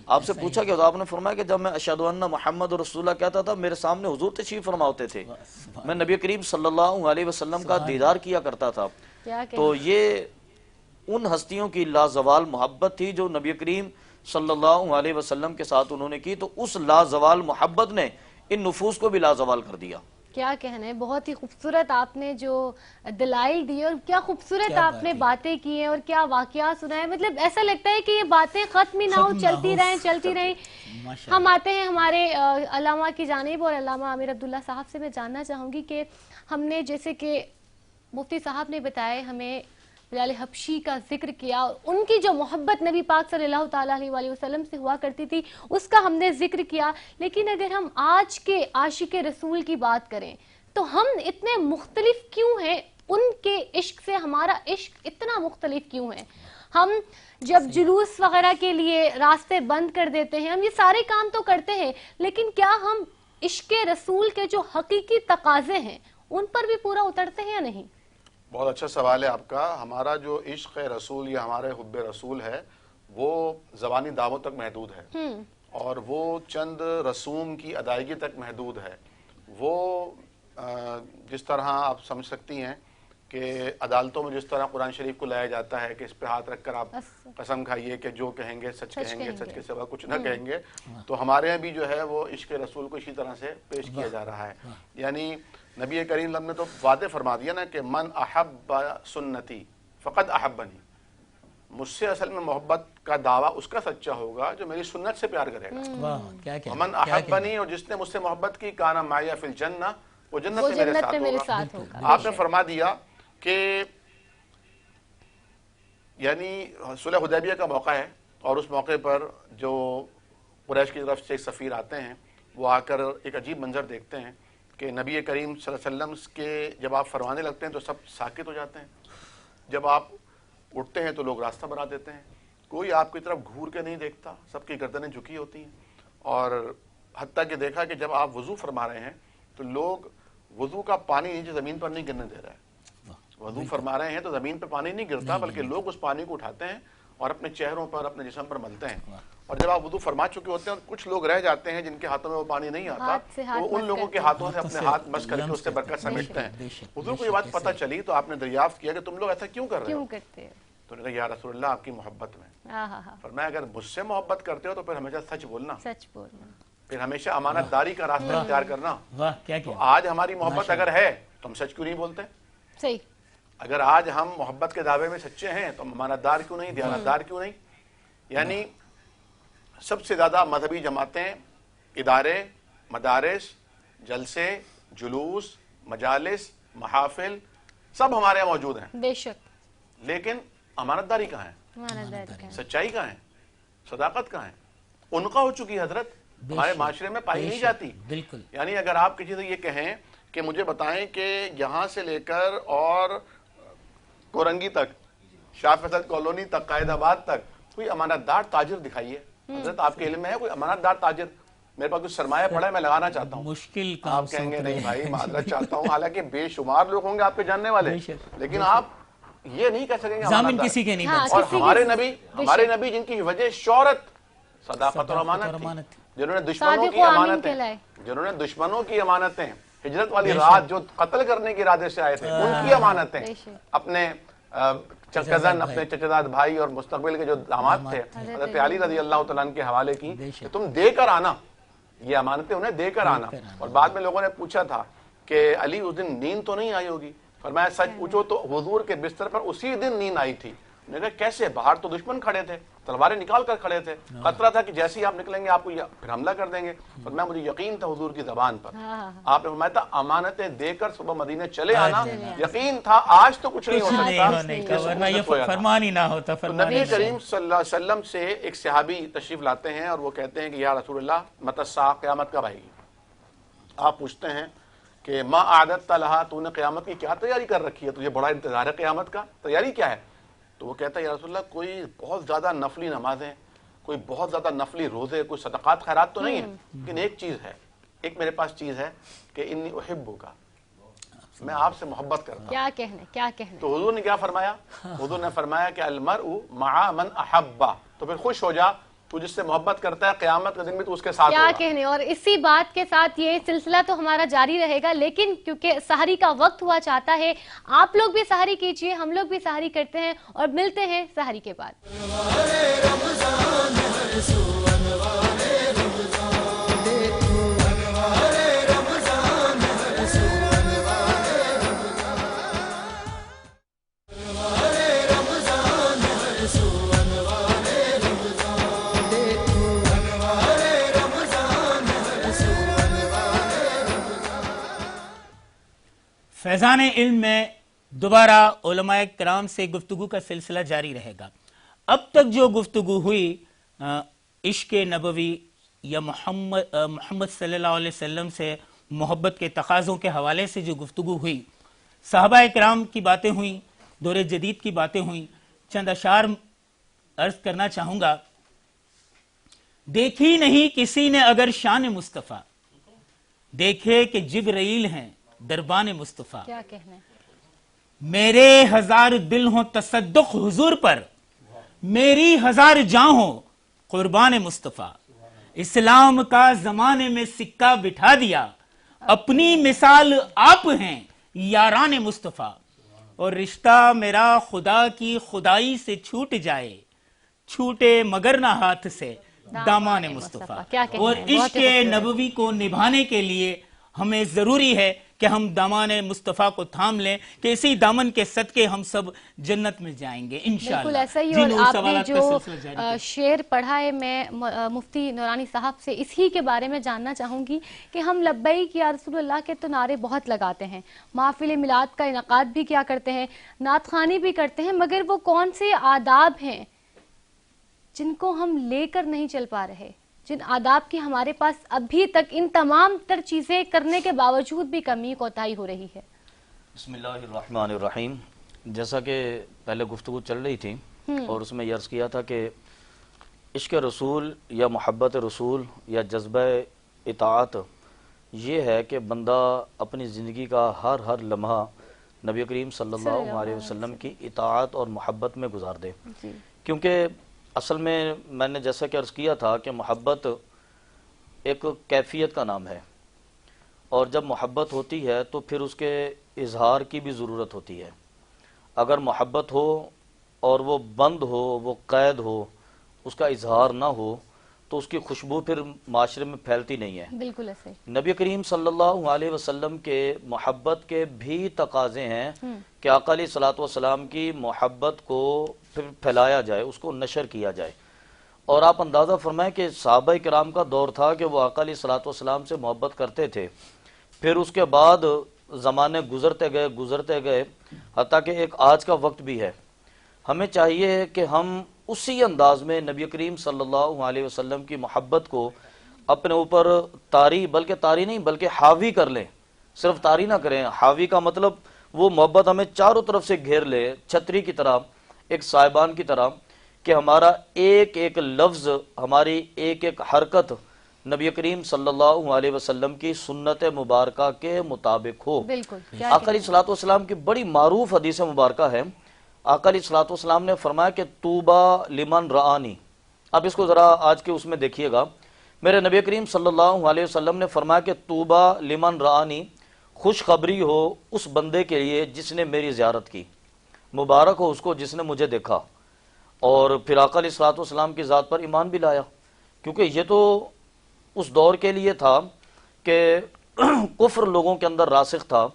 آپ سے پوچھا کہ آپ نے فرمایا کہ جب میں اشہد ان محمد رسول اللہ کہتا تھا میرے سامنے حضور تشریف فرما ہوتے تھے، میں نبی کریم صلی اللہ علیہ وسلم کا دیدار کیا کرتا تھا. تو یہ ان ہستیوں کی لازوال محبت تھی جو نبی کریم صلی اللہ علیہ وسلم کے ساتھ انہوں نے کی. تو اس لازوال محبت نے ان نفوس کو بھی لازوال کر دیا. کیا کہنا ہے، بہت ہی خوبصورت آپ نے جو دلائل دیے اور کیا خوبصورت آپ نے باتیں کی ہیں اور کیا واقعات سنا ہے. مطلب ایسا لگتا ہے کہ یہ باتیں ختم ہی نہ ہو، چلتی رہیں. ہم آتے ہیں ہمارے علامہ کی جانب، اور علامہ عامر عبداللہ صاحب سے میں جاننا چاہوں گی کہ ہم نے جیسے کہ مفتی صاحب نے بتایا ہمیں بلال حبشی کا ذکر کیا، اور ان کی جو محبت نبی پاک صلی اللہ تعالیٰ علیہ وسلم سے ہوا کرتی تھی اس کا ہم نے ذکر کیا. لیکن اگر ہم آج کے عاشق رسول کی بات کریں تو ہم اتنے مختلف کیوں ہیں؟ ان کے عشق سے ہمارا عشق اتنا مختلف کیوں ہے؟ ہم جب جلوس وغیرہ کے لیے راستے بند کر دیتے ہیں، ہم یہ سارے کام تو کرتے ہیں، لیکن کیا ہم عشق رسول کے جو حقیقی تقاضے ہیں ان پر بھی پورا اترتے ہیں یا نہیں؟ بہت اچھا سوال ہے آپ کا. ہمارا جو عشق رسول یا ہمارے حب رسول ہے وہ زبانی دعووں تک محدود ہے، اور وہ چند رسوم کی ادائیگی تک محدود ہے. وہ جس طرح آپ سمجھ سکتی ہیں کہ عدالتوں میں جس طرح قرآن شریف کو لایا جاتا ہے کہ اس پہ ہاتھ رکھ کر آپ قسم کھائیے کہ جو کہیں گے سچ کہیں گے، سچ کے سوا کچھ نہ کہیں گے، تو ہمارے یہاں بھی جو ہے وہ عشق رسول کو اسی طرح سے پیش کیا جا رہا ہے. یعنی نبی کریم نے تو واضح فرما دیا نا کہ من احب سنتی فقد احبنی. مجھ سے اصل میں محبت کا دعویٰ اس کا سچا ہوگا جو میری سنت سے پیار کرے گا. من احبنی، اور جس نے مجھ سے محبت کی، کانا معی فی الجنہ، وہ جنت میں میرے ساتھ ہوگا. آپ نے فرما دیا کہ یعنی صلح حدیبیہ کا موقع ہے، اور اس موقع پر جو قریش کی طرف سے ایک سفیر آتے ہیں، وہ آ کر ایک عجیب منظر دیکھتے ہیں کہ نبی کریم صلی اللہ علیہ وسلم کے جب آپ فرمانے لگتے ہیں تو سب ساکت ہو جاتے ہیں، جب آپ اٹھتے ہیں تو لوگ راستہ بنا دیتے ہیں، کوئی آپ کی طرف گھور کے نہیں دیکھتا، سب کی گردنیں جھکی ہوتی ہیں. اور حتیٰ کہ دیکھا کہ جب آپ وضو فرما رہے ہیں تو لوگ وضو کا پانی نیچے زمین پر نہیں گرنے دے رہے ہیں. وضو فرما رہے ہیں تو زمین پہ پانی نہیں گرتا، بلکہ لوگ اس پانی کو اٹھاتے ہیں اور اپنے چہروں پر، اپنے جسم پر ملتے ہیں. اور جب آپ وضو فرما چکے ہوتے ہیں، کچھ لوگ رہ جاتے ہیں جن کے ہاتھوں میں وہ پانی نہیں آتا، تو ان لوگوں کے ہاتھوں سے اپنے ہاتھ مس کر کے اس سے برکت سمیٹتے ہیں. حضور کو یہ بات پتہ چلی تو آپ نے دریافت کیا کہ تم لوگ ایسا کیوں کر رہے ہو؟ تو نے کہا یا رسول اللہ آپ کی محبت میں. فرمایا اگر مجھ سے محبت کرتے ہو تو پھر ہمیشہ سچ بولنا، پھر ہمیشہ امانت داری کا راستہ اختیار کرنا. تو آج ہماری محبت اگر ہے تو ہم سچ کیوں نہیں بولتے؟ صحیح. اگر آج ہم محبت کے دعوے میں سچے ہیں تو ہم امانت دار کیوں نہیں، دیانت دار کیوں نہیں؟ یعنی سب سے زیادہ مذہبی جماعتیں، ادارے، مدارس، جلسے، جلوس، مجالس، محافل سب ہمارے یہاں موجود ہیں، بے شک، لیکن امانت داری کہاں ہے؟ سچائی کہاں ہے؟ صداقت کہاں ہے؟ انقا ہو چکی حضرت، ہمارے معاشرے میں پائی نہیں جاتی. بالکل. یعنی اگر آپ کسی سے یہ کہیں کہ مجھے بتائیں کہ یہاں سے لے کر اور کورنگی تک، شاہ فیصل کالونی تک، قائد آباد تک کوئی امانت دار تاجر دکھائیے. حضرت آپ کے علم میں ہے کوئی امانت دار تاجر؟ میرے پاس کچھ سرمایہ پڑا ہے میں لگانا چاہتا ہوں. مشکل کام آپ کہیں گے نہیں بھائی معذرت چاہتا ہوں، حالانکہ بے شمار لوگ ہوں گے آپ کے جاننے والے، لیکن آپ یہ نہیں کہہ سکیں گے ضامن کسی کے نہیں بن اور ہمارے نبی جن کی وجہ شہرت صداقت اور امانت تھی، جنہوں نے دشمنوں کی امانتیں ہجرت والی رات جو قتل کرنے کے ارادے سے آئے تھے ان کی امانتیں اپنے کزن، اپنے چچا بھائی اور مستقبل کے جو داماد تھے حضرت علی رضی اللہ تعالیٰ عنہ کے حوالے کی کہ تم دے کر آنا، یہ امانتیں انہیں دے کر آنا. اور بعد میں لوگوں نے پوچھا تھا کہ علی اس دن نیند تو نہیں آئی ہوگی؟ فرمایا سچ پوچھو تو حضور کے بستر پر اسی دن نیند آئی تھی. نے کہا کیسے؟ باہر تو دشمن کھڑے تھے، تلواریں نکال کر کھڑے تھے، خطرہ تھا کہ جیسے ہی آپ نکلیں گے آپ کو پھر حملہ کر دیں گے. فرمایا مجھے یقین تھا حضور کی زبان پر. آپ نے فرمایا تھا امانتیں دے کر صبح مدینے چلے آنا، یقین تھا آج تو کچھ نہیں ہو سکتا ورنہ یہ فرمان ہی نہ ہوتا. نبی کریم صلی اللہ علیہ وسلم سے ایک صحابی تشریف لاتے ہیں اور وہ کہتے ہیں کہ یا رسول اللہ متی الساعہ، قیامت کب آئے گی؟ آپ پوچھتے ہیں کہ ما اعددت لہا، تو نے قیامت کی کیا تیاری کر رکھی ہے؟ تجھے بڑا انتظار ہے قیامت کا، تیاری کیا ہے؟ تو وہ کہتا ہے یا رسول اللہ کوئی بہت زیادہ نفلی نمازیں، کوئی بہت زیادہ نفلی روزے، کوئی صدقات خیرات تو نہیں ہے، لیکن ایک چیز ہے، ایک میرے پاس چیز ہے کہ انی احبک، میں آپ سے محبت کرتا ہوں. کیا کہنے تو حضور نے کیا فرمایا؟ حضور نے فرمایا کہ المرء مع من احبہ، تو پھر خوش ہو جا، تو جس سے محبت کرتا ہے قیامت کے دن میں تو اس کے ساتھ کیا ہوگا. کہنے. اور اسی بات کے ساتھ یہ سلسلہ تو ہمارا جاری رہے گا، لیکن کیونکہ سحری کا وقت ہوا چاہتا ہے، آپ لوگ بھی سحری کیجئے، ہم لوگ بھی سحری کرتے ہیں اور ملتے ہیں سحری کے بعد. فیضان علم میں دوبارہ علماء کرام سے گفتگو کا سلسلہ جاری رہے گا. اب تک جو گفتگو ہوئی عشق نبوی یا محمد صلی اللہ علیہ وسلم سے محبت کے تقاضوں کے حوالے سے جو گفتگو ہوئی، صحابہ کرام کی باتیں ہوئیں، دور جدید کی باتیں ہوئیں. چند اشعار عرض کرنا چاہوں گا. دیکھی نہیں کسی نے اگر شان مصطفیٰ، دیکھے کہ جبرائیل ہیں دربان مصطفیٰ. کیا کہنا ہے. میرے ہزار دل ہوں تصدق حضور پر، میری ہزار جاں ہوں قربان مصطفیٰ. اسلام کا زمانے میں سکہ بٹھا دیا، اپنی مثال آپ ہیں یاران مصطفیٰ. اور رشتہ میرا خدا کی خدائی سے چھوٹ جائے، چھوٹے مگر نہ ہاتھ سے دامان مصطفیٰ. اور عشق نبوی کو نبھانے کے لیے ہمیں ضروری ہے کہ ہم دامان مصطفیٰ کو تھام لیں کہ اسی دامن کے صدقے ہم سب جنت میں جائیں گے انشاءاللہ. بالکل ایسا ہی. اور آپ نے جو شعر پڑھا ہے، میں مفتی نورانی صاحب سے اسی کے بارے میں جاننا چاہوں گی کہ ہم لبیک یا رسول اللہ کے تو نعرے بہت لگاتے ہیں، محافل میلاد کا انعقاد بھی کیا کرتے ہیں، نعت خوانی بھی کرتے ہیں، مگر وہ کون سے آداب ہیں جن کو ہم لے کر نہیں چل پا رہے، جن آداب کی ہمارے پاس ابھی تک ان تمام تر چیزیں کرنے کے باوجود بھی کمی کوتاہی ہو رہی ہے؟ بسم اللہ الرحمن الرحیم. جیسا کہ پہلے گفتگو چل رہی تھی اور اس میں یہ عرض کیا تھا کہ عشق رسول یا محبت رسول یا جذبہ اطاعت یہ ہے کہ بندہ اپنی زندگی کا ہر لمحہ نبی کریم صلی اللہ علیہ وسلم کی اطاعت اور محبت میں گزار دے. کیونکہ اصل میں نے جیسا کہ عرض کیا تھا کہ محبت ایک کیفیت کا نام ہے، اور جب محبت ہوتی ہے تو پھر اس کے اظہار کی بھی ضرورت ہوتی ہے. اگر محبت ہو اور وہ بند ہو، وہ قید ہو، اس کا اظہار نہ ہو تو اس کی خوشبو پھر معاشرے میں پھیلتی نہیں ہے. بالکل ایسے. نبی کریم صلی اللہ علیہ وسلم کے محبت کے بھی تقاضے ہیں کہ آقا علیہ الصلوۃ والسلام کی محبت کو پھر پھیلایا جائے، اس کو نشر کیا جائے. اور آپ اندازہ فرمائیں کہ صحابہ کرام کا دور تھا کہ وہ آقا علیہ الصلوۃ والسلام سے محبت کرتے تھے، پھر اس کے بعد زمانے گزرتے گئے حتیٰ کہ ایک آج کا وقت بھی ہے. ہمیں چاہیے کہ ہم اسی انداز میں نبی کریم صلی اللہ علیہ وسلم کی محبت کو اپنے اوپر بلکہ طاری نہیں بلکہ حاوی کر لیں. صرف طاری نہ کریں، حاوی کا مطلب وہ محبت ہمیں چاروں طرف سے گھیر لے، چھتری کی طرح، ایک سائبان کی طرح، کہ ہمارا ایک ایک لفظ، ہماری ایک ایک حرکت نبی کریم صلی اللہ علیہ وسلم کی سنت مبارکہ کے مطابق ہو۔ بالکل آقا علیہ الصلوۃ والسلام کی بڑی معروف حدیث مبارکہ ہے۔ آقا علیہ الصلوۃ والسلام نے فرمایا کہ طوبیٰ لمن رآنی، اب اس کو ذرا آج کے اس میں دیکھیے گا، میرے نبی کریم صلی اللہ علیہ وسلم نے فرمایا کہ طوبیٰ لمن رآنی، خوشخبری ہو اس بندے کے لیے جس نے میری زیارت کی، مبارک ہو اس کو جس نے مجھے دیکھا۔ اور پھر آقا علیہ الصلوۃ والسلام کی ذات پر ایمان بھی لایا، کیونکہ یہ تو اس دور کے لیے تھا کہ کفر لوگوں کے اندر راسخ تھا،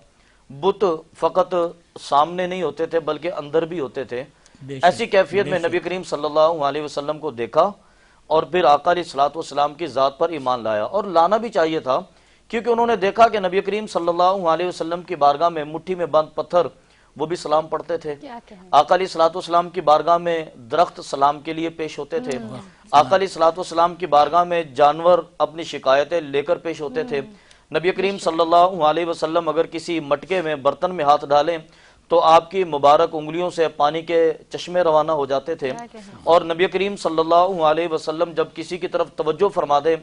بت فقط سامنے نہیں ہوتے تھے بلکہ اندر بھی ہوتے تھے۔ ایسی کیفیت میں نبی کریم صلی اللہ علیہ وسلم کو دیکھا اور پھر آقا علیہ الصلوۃ والسلام کی ذات پر ایمان لایا، اور لانا بھی چاہیے تھا، کیونکہ انہوں نے دیکھا کہ نبی کریم صلی اللہ علیہ وسلم کی بارگاہ میں مٹھی میں بند پتھر وہ بھی سلام پڑھتے تھے، آقا علیہ الصلوۃ والسلام کی بارگاہ میں درخت سلام کے لیے پیش ہوتے تھے، آقا علیہ الصلوۃ والسلام کی بارگاہ میں جانور اپنی شکایتیں لے کر پیش ہوتے تھے۔ نبی کریم صلی اللہ علیہ وسلم اگر کسی مٹکے میں برتن میں ہاتھ ڈالیں تو آپ کی مبارک انگلیوں سے پانی کے چشمے روانہ ہو جاتے تھے، اور نبی کریم صلی اللہ علیہ وسلم جب کسی کی طرف توجہ فرما دے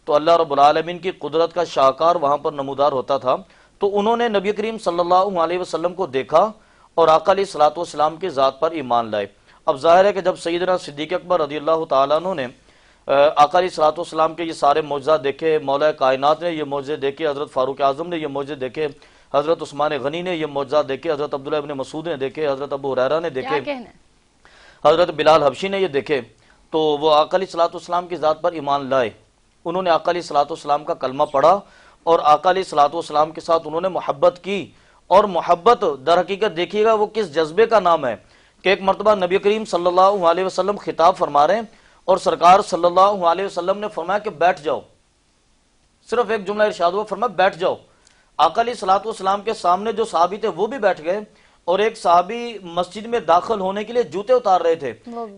تو اللہ رب العالمین کی قدرت کا شاہکار وہاں پر نمودار ہوتا تھا۔ تو انہوں نے نبی کریم صلی اللہ علیہ وسلم کو دیکھا اور آقا علیہ الصلوۃ والسلام کی ذات پر ایمان لائے۔ اب ظاہر ہے کہ جب سیدنا صدیق اکبر رضی اللہ تعالیٰ عنہ نے آقا علیہ الصلوۃ والسلام کے یہ سارے معجزات دیکھے، مولا کائنات نے یہ معجزے دیکھے، حضرت فاروق اعظم نے یہ معجزے دیکھے، حضرت عثمان غنی نے یہ معجزات دیکھے، حضرت عبداللہ ابن مسعود نے دیکھے، حضرت ابو ہریرہ نے دیکھے، حضرت بلال حبشی نے یہ دیکھے، تو وہ آقا علیہ الصلوۃ والسلام کی ذات پر ایمان لائے۔ انہوں نے آقا علیہ الصلوۃ والسلام کا کلمہ پڑھا اور آقا علیہ الصلوۃ والسلام کے ساتھ انہوں نے محبت کی، اور محبت در حقیقت دیکھیے گا وہ کس جذبے کا نام ہے کہ ایک مرتبہ نبی کریم صلی اللہ علیہ وسلم خطاب فرما رہے ہیں اور سرکار صلی اللہ علیہ وسلم نے فرمایا کہ بیٹھ جاؤ، صرف ایک جملہ ارشاد ہوا، فرمایا بیٹھ جاؤ۔ آقا علیہ الصلوۃ والسلام کے سامنے جو صحابی تھے وہ بھی بیٹھ گئے، اور ایک صحابی مسجد میں داخل ہونے کے لیے جوتے اتار رہے تھے،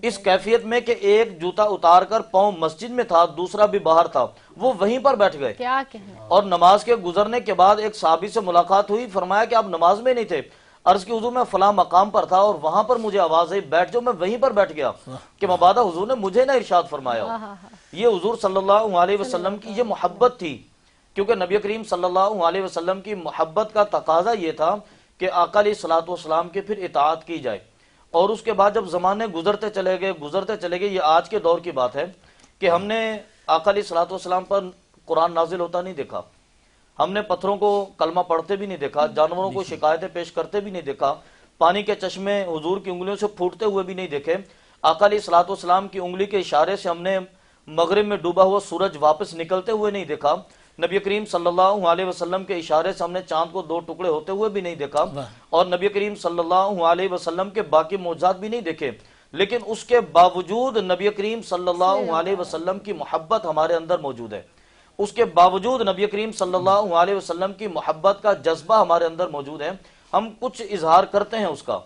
اس کیفیت میں کہ ایک جوتا اتار کر پاؤں مسجد میں تھا، دوسرا بھی باہر تھا، وہ وہیں پر بیٹھ گئے۔ اور نماز کے گزرنے کے بعد ایک صحابی سے ملاقات ہوئی، فرمایا کہ آپ نماز میں نہیں تھے، عرض کی حضور میں فلاں مقام پر تھا اور وہاں پر مجھے آواز آئی بیٹھ جاؤ، میں وہیں پر بیٹھ گیا، کہ مبادا حضور نے مجھے نہ ارشاد فرمایا۔ یہ حضور صلی اللہ علیہ وسلم کی یہ محبت تھی، کیونکہ نبی کریم صلی اللہ علیہ وسلم کی محبت کا تقاضا یہ تھا کہ آقا علیہ الصلوۃ والسلام کی پھر اطاعت کی جائے۔ اور اس کے بعد جب زمانے گزرتے چلے گئے، یہ آج کے دور کی بات ہے کہ ہم نے آقا علیہ الصلوۃ والسلام پر قرآن نازل ہوتا نہیں دیکھا، ہم نے پتھروں کو کلمہ پڑھتے بھی نہیں دیکھا، جانوروں کو شکایتیں پیش کرتے بھی نہیں دیکھا، پانی کے چشمے حضور کی انگلیوں سے پھوٹتے ہوئے بھی نہیں دیکھے۔ آقا علیہ الصلوۃ والسلام کی انگلی کے اشارے سے ہم نے مغرب میں ڈوبا ہوا سورج واپس نکلتے ہوئے نہیں دیکھا، نبی کریم صلی اللہ علیہ وسلم کے اشارے سے ہم نے چاند کو دو ٹکڑے ہوتے ہوئے بھی نہیں دیکھا، اور نبی کریم صلی اللہ علیہ وسلم کے باقی معجزات بھی نہیں دیکھے، لیکن اس کے باوجود نبی کریم صلی اللہ علیہ وسلم کی محبت ہمارے اندر موجود ہے، اس کے باوجود نبی کریم صلی اللہ علیہ وسلم کی محبت کا جذبہ ہمارے اندر موجود ہے، ہم کچھ اظہار کرتے ہیں اس کا۔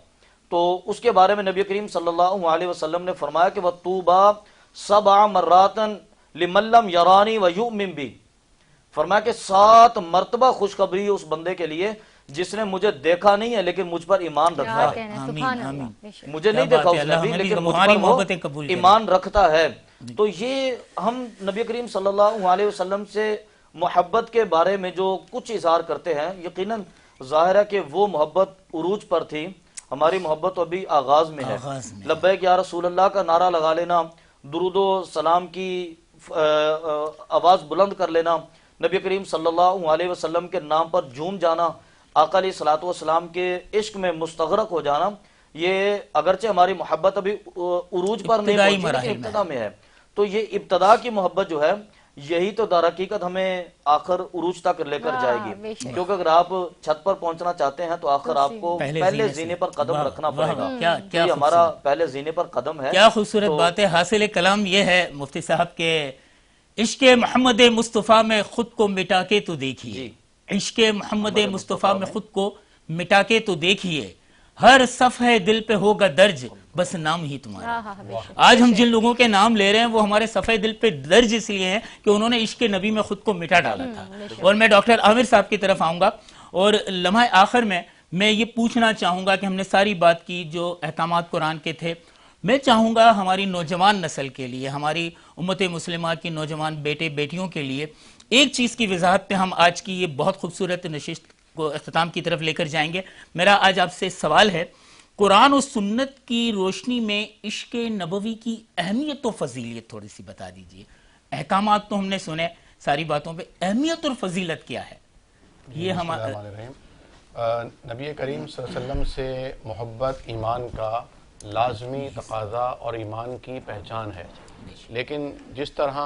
تو اس کے بارے میں نبی کریم صلی اللہ علیہ وسلم نے فرمایا کہ وَطُوبَى سَبْعَ مَرَّاتٍ لِمَن لَّمْ يَرَانِي وَيُؤْمِن بِي، فرمایا کہ 7 مرتبہ خوشخبری اس بندے کے لیے جس نے مجھے دیکھا نہیں ہے لیکن مجھ پر ایمان رکھتا ہے۔ مجھے نہیں دیکھا اس نے بھی لیکن مجھ پر وہ ایمان رکھتا ہے۔ تو یہ ہم نبی کریم صلی اللہ علیہ وسلم سے محبت کے بارے میں جو کچھ اظہار کرتے ہیں، یقیناً ظاہر ہے کہ وہ محبت عروج پر تھی، ہماری محبت ابھی آغاز میں ہے۔ لبیک یا رسول اللہ کا نعرہ لگا لینا، درود و سلام کی آواز بلند کر لینا، نبی کریم صلی اللہ علیہ وسلم کے نام پر جھوم جانا، آقا علیہ الصلوۃ والسلام کے عشق میں مستغرق ہو جانا، یہ اگرچہ ہماری محبت ابھی عروج پر نہیں پہنچی لیکن ابتدا میں ہے۔ تو یہ ابتدا کی محبت جو ہے یہی تو در حقیقت ہمیں آخر عروج تک لے کر جائے گی، کیونکہ اگر آپ چھت پر پہنچنا چاہتے ہیں تو آخر آپ کو پہلے زینے پر قدم رکھنا پڑے گا، یہ ہمارا پہلے زینے پر قدم ہے۔ کیا خوبصورت بات ہے۔ حاصل کلام یہ ہے مفتی صاحب کے عشق محمد مصطفیٰ میں خود کو مٹا کے تو دیکھیے، عشق محمد مصطفیٰ میں خود کو مٹا کے تو دیکھیے، ہر صفحے دل پہ ہوگا درج بس نام ہی تمہارا۔ آج ہم جن لوگوں کے نام لے رہے ہیں وہ ہمارے صفحے دل پہ درج اس لیے ہیں کہ انہوں نے عشق نبی میں خود کو مٹا ڈالا تھا۔ اور میں ڈاکٹر عامر صاحب کی طرف آؤں گا اور لمحہ آخر میں یہ پوچھنا چاہوں گا کہ ہم نے ساری بات کی جو احکامات قرآن کے تھے، میں چاہوں گا ہماری نوجوان نسل کے لیے، ہماری امت مسلمہ کی نوجوان بیٹے بیٹیوں کے لیے ایک چیز کی وضاحت پہ ہم آج کی یہ بہت خوبصورت نشست کو اختتام کی طرف لے کر جائیں گے۔ میرا آج آپ سے سوال ہے، قرآن و سنت کی روشنی میں عشق نبوی کی اہمیت و فضیلت تھوڑی سی بتا دیجئے۔ احکامات تو ہم نے سنے، ساری باتوں پہ اہمیت اور فضیلت کیا ہے؟ یہ ہمارا نبی کریم صلی اللہ علیہ وسلم سے محبت ایمان کا لازمی تقاضا اور ایمان کی پہچان ہے، لیکن جس طرح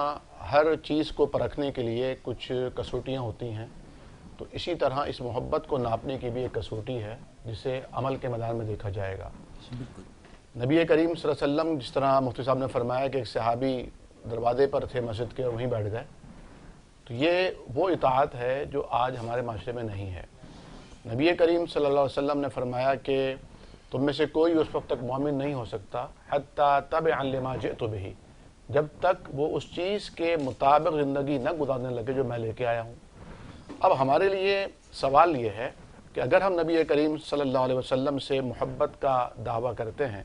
ہر چیز کو پرکھنے کے لیے کچھ کسوٹیاں ہوتی ہیں، تو اسی طرح اس محبت کو ناپنے کی بھی ایک کسوٹی ہے جسے عمل کے میدان میں دیکھا جائے گا۔ نبی کریم صلی اللہ علیہ وسلم، جس طرح مفتی صاحب نے فرمایا کہ ایک صحابی دروازے پر تھے مسجد کے اور وہیں بیٹھ گئے، تو یہ وہ اطاعت ہے جو آج ہمارے معاشرے میں نہیں ہے۔ نبی کریم صلی اللہ علیہ وسلم نے فرمایا کہ تم میں سے کوئی اس وقت تک مومن نہیں ہو سکتا حتی تبعا لما جئت بہ، جب تک وہ اس چیز کے مطابق زندگی نہ گزارنے لگے جو میں لے کے آیا ہوں۔ اب ہمارے لیے سوال یہ ہے کہ اگر ہم نبی کریم صلی اللہ علیہ وسلم سے محبت کا دعویٰ کرتے ہیں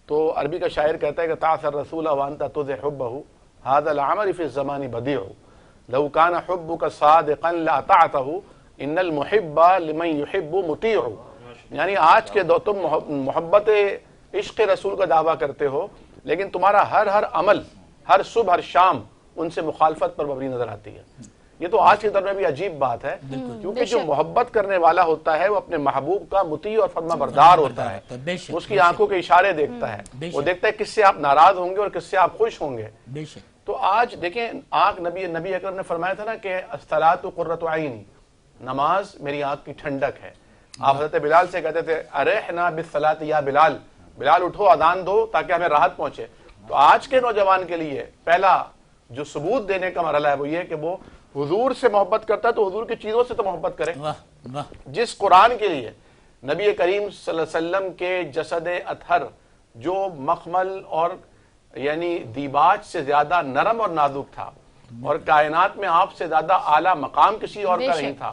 تو عربی کا شاعر کہتا ہے کہ تعث الرسول وانت تذ حبہ هذا العمر فی الزمان بدیع لو کان حبک صادقا لاطعتہ ان المحب لمن یحب مطیع، یعنی آج کے دور تم محبت عشق رسول کا دعویٰ کرتے ہو لیکن تمہارا ہر عمل، ہر صبح ہر شام ان سے مخالفت پر مبنی نظر آتی ہے۔ یہ تو آج کے دور میں بھی عجیب بات ہے، کیونکہ جو محبت کرنے والا ہوتا ہے وہ اپنے محبوب کا مطیع اور فرما بردار ہوتا ہے، اس کی آنکھوں کے اشارے دیکھتا ہے، وہ دیکھتا ہے کس سے آپ ناراض ہوں گے اور کس سے آپ خوش ہوں گے۔ تو آج دیکھیں آنکھ نبی اکرم نے فرمایا تھا نا کہ الصلاۃ قرۃ عینی، نماز میری آنکھ کی ٹھنڈک ہے۔ آپ حضرت بلال سے کہتے تھے ارحنا بالصلاۃ یا بلال، بلال اٹھو اذان دو تاکہ ہمیں راحت پہنچے۔ تو آج کے نوجوان کے لیے پہلا جو ثبوت دینے کا مرحلہ ہے وہ یہ کہ وہ حضور سے محبت کرتا ہے تو حضور کی چیزوں سے تو محبت کرے۔ جس قرآن کے لیے نبی کریم صلی اللہ علیہ وسلم کے جسد اطہر جو مخمل اور یعنی دیباج سے زیادہ نرم اور نازک تھا اور کائنات میں آپ سے زیادہ اعلیٰ مقام کسی اور کا نہیں تھا،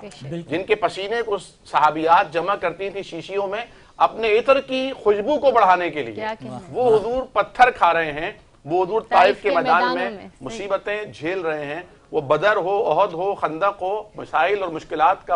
جن کے پسینے کو صحابیات جمع کرتی تھی شیشیوں میں اپنے عطر کی خوشبو کو بڑھانے کے لیے، وہ حضور پتھر کھا رہے ہیں، وہ حضور طائف کے میدان میں مصیبتیں جھیل رہے ہیں، وہ بدر ہو، احد ہو، خندق ہو، مسائل اور مشکلات کا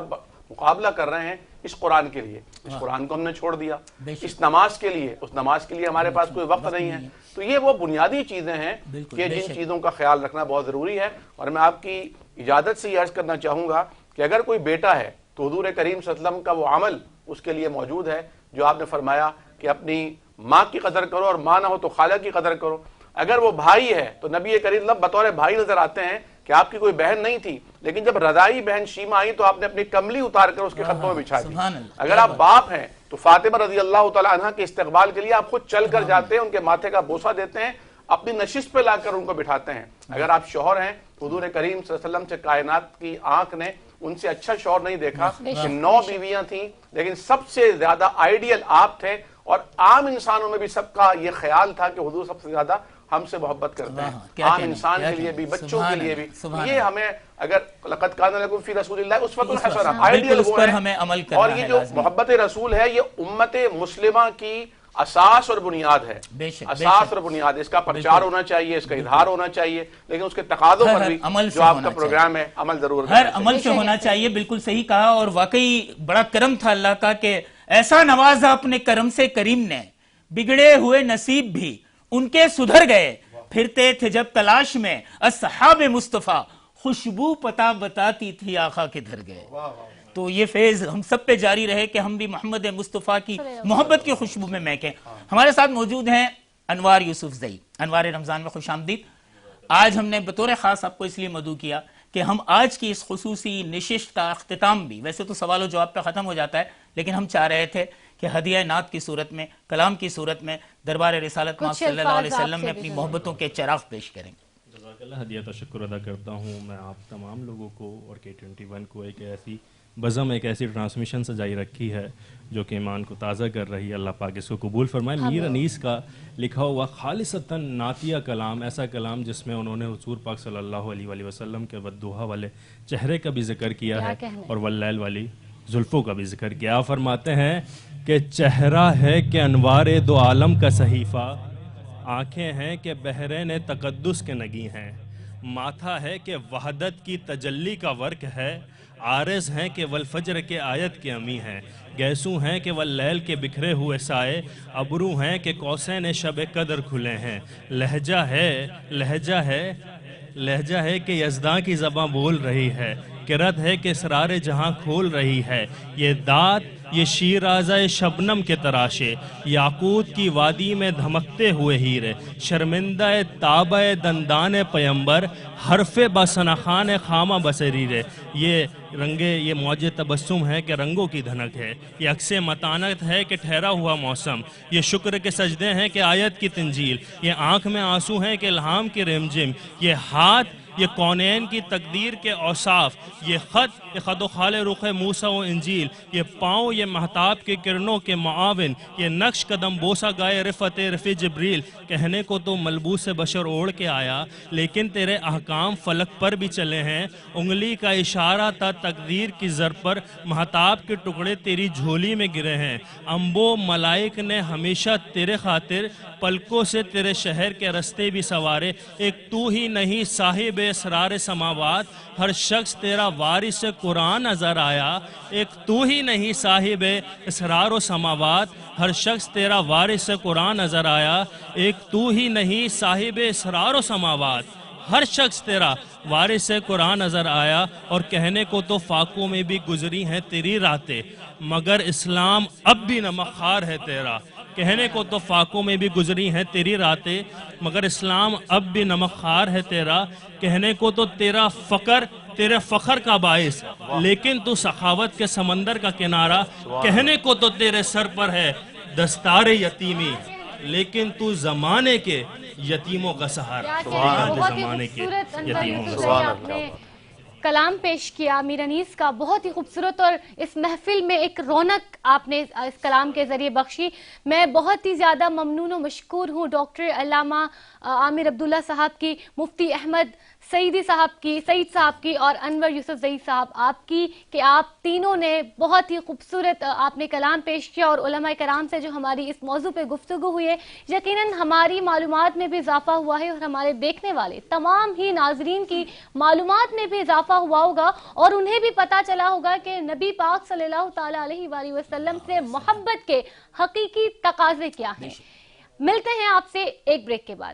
مقابلہ کر رہے ہیں اس قرآن کے لیے۔ اس قرآن کو ہم نے چھوڑ دیا اس نماز کے لیے، اس نماز کے لیے ہمارے پاس کوئی وقت نہیں ہے۔ تو یہ وہ بنیادی چیزیں ہیں کہ جن چیزوں کا خیال رکھنا بہت ضروری ہے۔ اور میں آپ کی اجازت سے یہ عرض کرنا چاہوں گا کہ اگر کوئی بیٹا ہے تو حضور کریم صلی اللہ علیہ وسلم کا وہ عمل اس کے لیے موجود ہے جو آپ نے فرمایا کہ اپنی ماں کی قدر کرو اور ماں نہ ہو تو خالہ کی قدر کرو۔ اگر وہ بھائی ہے تو نبی کریم بطور بھائی نظر آتے ہیں کہ آپ کی کوئی بہن نہیں تھی، لیکن جب رضائی بہن شیمہ آئی تو آپ نے اپنی کملی اتار کر اس کے قدموں میں بچھا دی۔ اگر آپ باپ ہیں تو فاطمہ رضی اللہ تعالی عنہ کے استقبال کے لیے آپ خود چل کر جاتے ہیں، ان کے ماتھے کا بوسہ دیتے ہیں، اپنی نشست پہ لا کر ان کو بٹھاتے ہیں۔ اگر آپ شوہر ہیں تو حضور کریم صلی اللہ علیہ وسلم سے کائنات کی آنکھ نے ان سے اچھا شوہر نہیں دیکھا کہ 9 بیویاں تھیں لیکن سب سے زیادہ آئیڈیل آپ تھے، اور عام انسانوں میں بھی سب کا یہ خیال تھا کہ حضور سب سے زیادہ ہم سے محبت کرتے ہیں، عام انسان کے لیے بھی، بچوں کے لیے بھی۔ یہ ہمیں اگر لقد کان لکم فی رسول اللہ اسوۃ حسنہ، آئیڈیل وہ ہے۔ اور یہ جو محبت رسول ہے یہ امت مسلمہ کی اساس اور بنیاد ہے، اساس اور بنیاد، اس کا پرچار ہونا چاہیے، اس کا اظہار ہونا چاہیے، لیکن اس کے تقاضوں پر بھی جو آپ کا پروگرام ہے عمل ضرور ہر عمل سے ہونا چاہیے۔ بالکل صحیح کہا، اور واقعی بڑا کرم تھا اللہ کا کہ ایسا نوازا اپنے کرم سے کریم نے، بگڑے ہوئے نصیب بھی ان کے سدھر گئے، پھرتے تھے جب تلاش میں اصحاب مصطفیٰ، خوشبو پتا بتاتی تھی آقا کدھر گئے۔ تو یہ فیض ہم سب پہ جاری رہے کہ ہم بھی محمد مصطفیٰ کی محبت کی خوشبو میں مہکیں۔ ہمارے ساتھ موجود ہیں انوار یوسف زئی۔ انوار رمضان میں خوش آمدید۔ آج ہم نے بطور خاص آپ کو اس لیے مدعو کیا کہ ہم آج کی اس خصوصی نشست کا اختتام بھی، ویسے تو سوال و جواب پہ ختم ہو جاتا ہے، لیکن ہم چاہ رہے تھے کہ ہدیہ نعت کی صورت میں، کلام کی صورت میں دربار رسالت مآب صلی اللہ علیہ وسلم میں اپنی محبتوں کے چراغ پیش کریں۔ جزاک اللہ، ہدیہ تشکر ادا کرتا ہوں میں آپ تمام لوگوں کو اور K21 کو ایک ایسی بزم، ایک ایسی ٹرانسمیشن سجائی رکھی ہے جو کہ ایمان کو تازہ کر رہی ہے۔ اللہ پاک اس کو قبول فرمائے۔ میر انیس کا لکھا ہوا خالصتاً نعتیہ کلام، ایسا کلام جس میں انہوں نے حضور پاک صلی اللہ علیہ وآلہ وسلم کے والضحیٰ والے چہرے کا بھی ذکر کیا ہے اور واللیل والی زلفوں کا بھی ذکر کیا۔ فرماتے ہیں کہ چہرہ ہے کہ انوار دو عالم کا صحیفہ، آنکھیں ہیں کہ بحرین تقدس کے نگی ہیں، ماتھا ہے کہ وحدت کی تجلی کا ورک ہے، عارض ہیں کہ والفجر کے آیت کے امی ہیں، گیسو ہیں کہ واللیل کے بکھرے ہوئے سائے، ابرو ہیں کہ قوسین شب قدر کھلے ہیں، لہجہ ہے کہ یزداں کی زباں بول رہی ہے، کرت ہے کہ اسرار جہاں کھول رہی ہے، یہ دات یہ شیرازہ شبنم کے تراشے، یاقوت کی وادی میں دھمکتے ہوئے ہیرے، شرمندہ تابہ دندان پیمبر، حرف بسنخان خامہ بصریرے، یہ یہ موج تبسم ہے کہ رنگوں کی دھنک ہے، یہ عکس متانت ہے کہ ٹھہرا ہوا موسم، یہ شکر کے سجدے ہیں کہ آیت کی تنجیل، یہ آنکھ میں آنسو ہیں کہ الہام کی رمجم، یہ ہاتھ یہ کونین کی تقدیر کے اوصاف، یہ خط و خال رخ موسیٰ و انجیل، یہ پاؤں یہ مہتاب کے کرنوں کے معاون، یہ نقش قدم بوسہ گائے رفت جبریل، کہنے کو تو ملبوس بشر اوڑھ کے آیا، لیکن تیرے احکام فلک پر بھی چلے ہیں، انگلی کا اشارہ تھا تقدیر کی زر پر، مہتاب کے ٹکڑے تیری جھولی میں گرے ہیں، انبو ملائک نے ہمیشہ تیرے خاطر پلکوں سے تیرے شہر کے رستے بھی سوارے، ایک تو ہی نہیں صاحب اسرار سماوات، ہر شخص تیرا وارث قرآن نظر آیا، ایک تو ہی نہیں صاحب اسرار و سماوات، ہر شخص تیرا وارث قرآن نظر آیا، ایک تو ہی نہیں صاحب اسرار و سماوات، ہر شخص تیرا وارث قرآن نظر آیا، اور کہنے کو تو فاقوں میں بھی گزری ہیں تیری راتیں، مگر اسلام اب بھی نمکخوار ہے تیرا، کہنے کو تو فاقوں میں بھی گزری ہیں تیری راتیں، مگر اسلام اب بھی نمکخوار ہے تیرا، کہنے کو تو تیرا فقر تیرے فخر کا باعث، لیکن تو سخاوت کے سمندر کا کنارہ، کہنے کو تو تیرے سر پر ہے دستار یتیمی، لیکن تو زمانے کے یتیموں کا سہارا، بہت ہی خوبصورت انور یوسف زئی آپ نے کلام پیش کیا امیر انیس کا، بہت ہی خوبصورت، اور اس محفل میں ایک رونق آپ نے اس کلام کے ذریعے بخشی۔ میں بہت ہی زیادہ ممنون و مشکور ہوں ڈاکٹر علامہ عامر عبداللہ صاحب کی، مفتی احمد سعید صاحب کی، اور انور یوسف زئی صاحب آپ کی، کہ آپ تینوں نے بہت ہی خوبصورت آپ نے کلام پیش کیا، اور علماء کرام سے جو ہماری اس موضوع پہ گفتگو ہوئی ہے، یقیناً ہماری معلومات میں بھی اضافہ ہوا ہے، اور ہمارے دیکھنے والے تمام ہی ناظرین کی معلومات میں بھی اضافہ ہوا ہوگا، اور انہیں بھی پتہ چلا ہوگا کہ نبی پاک صلی اللہ تعالیٰ علیہ وآلہ وسلم سے محبت کے حقیقی تقاضے کیا ہیں۔ ملتے ہیں آپ سے ایک بریک کے بعد۔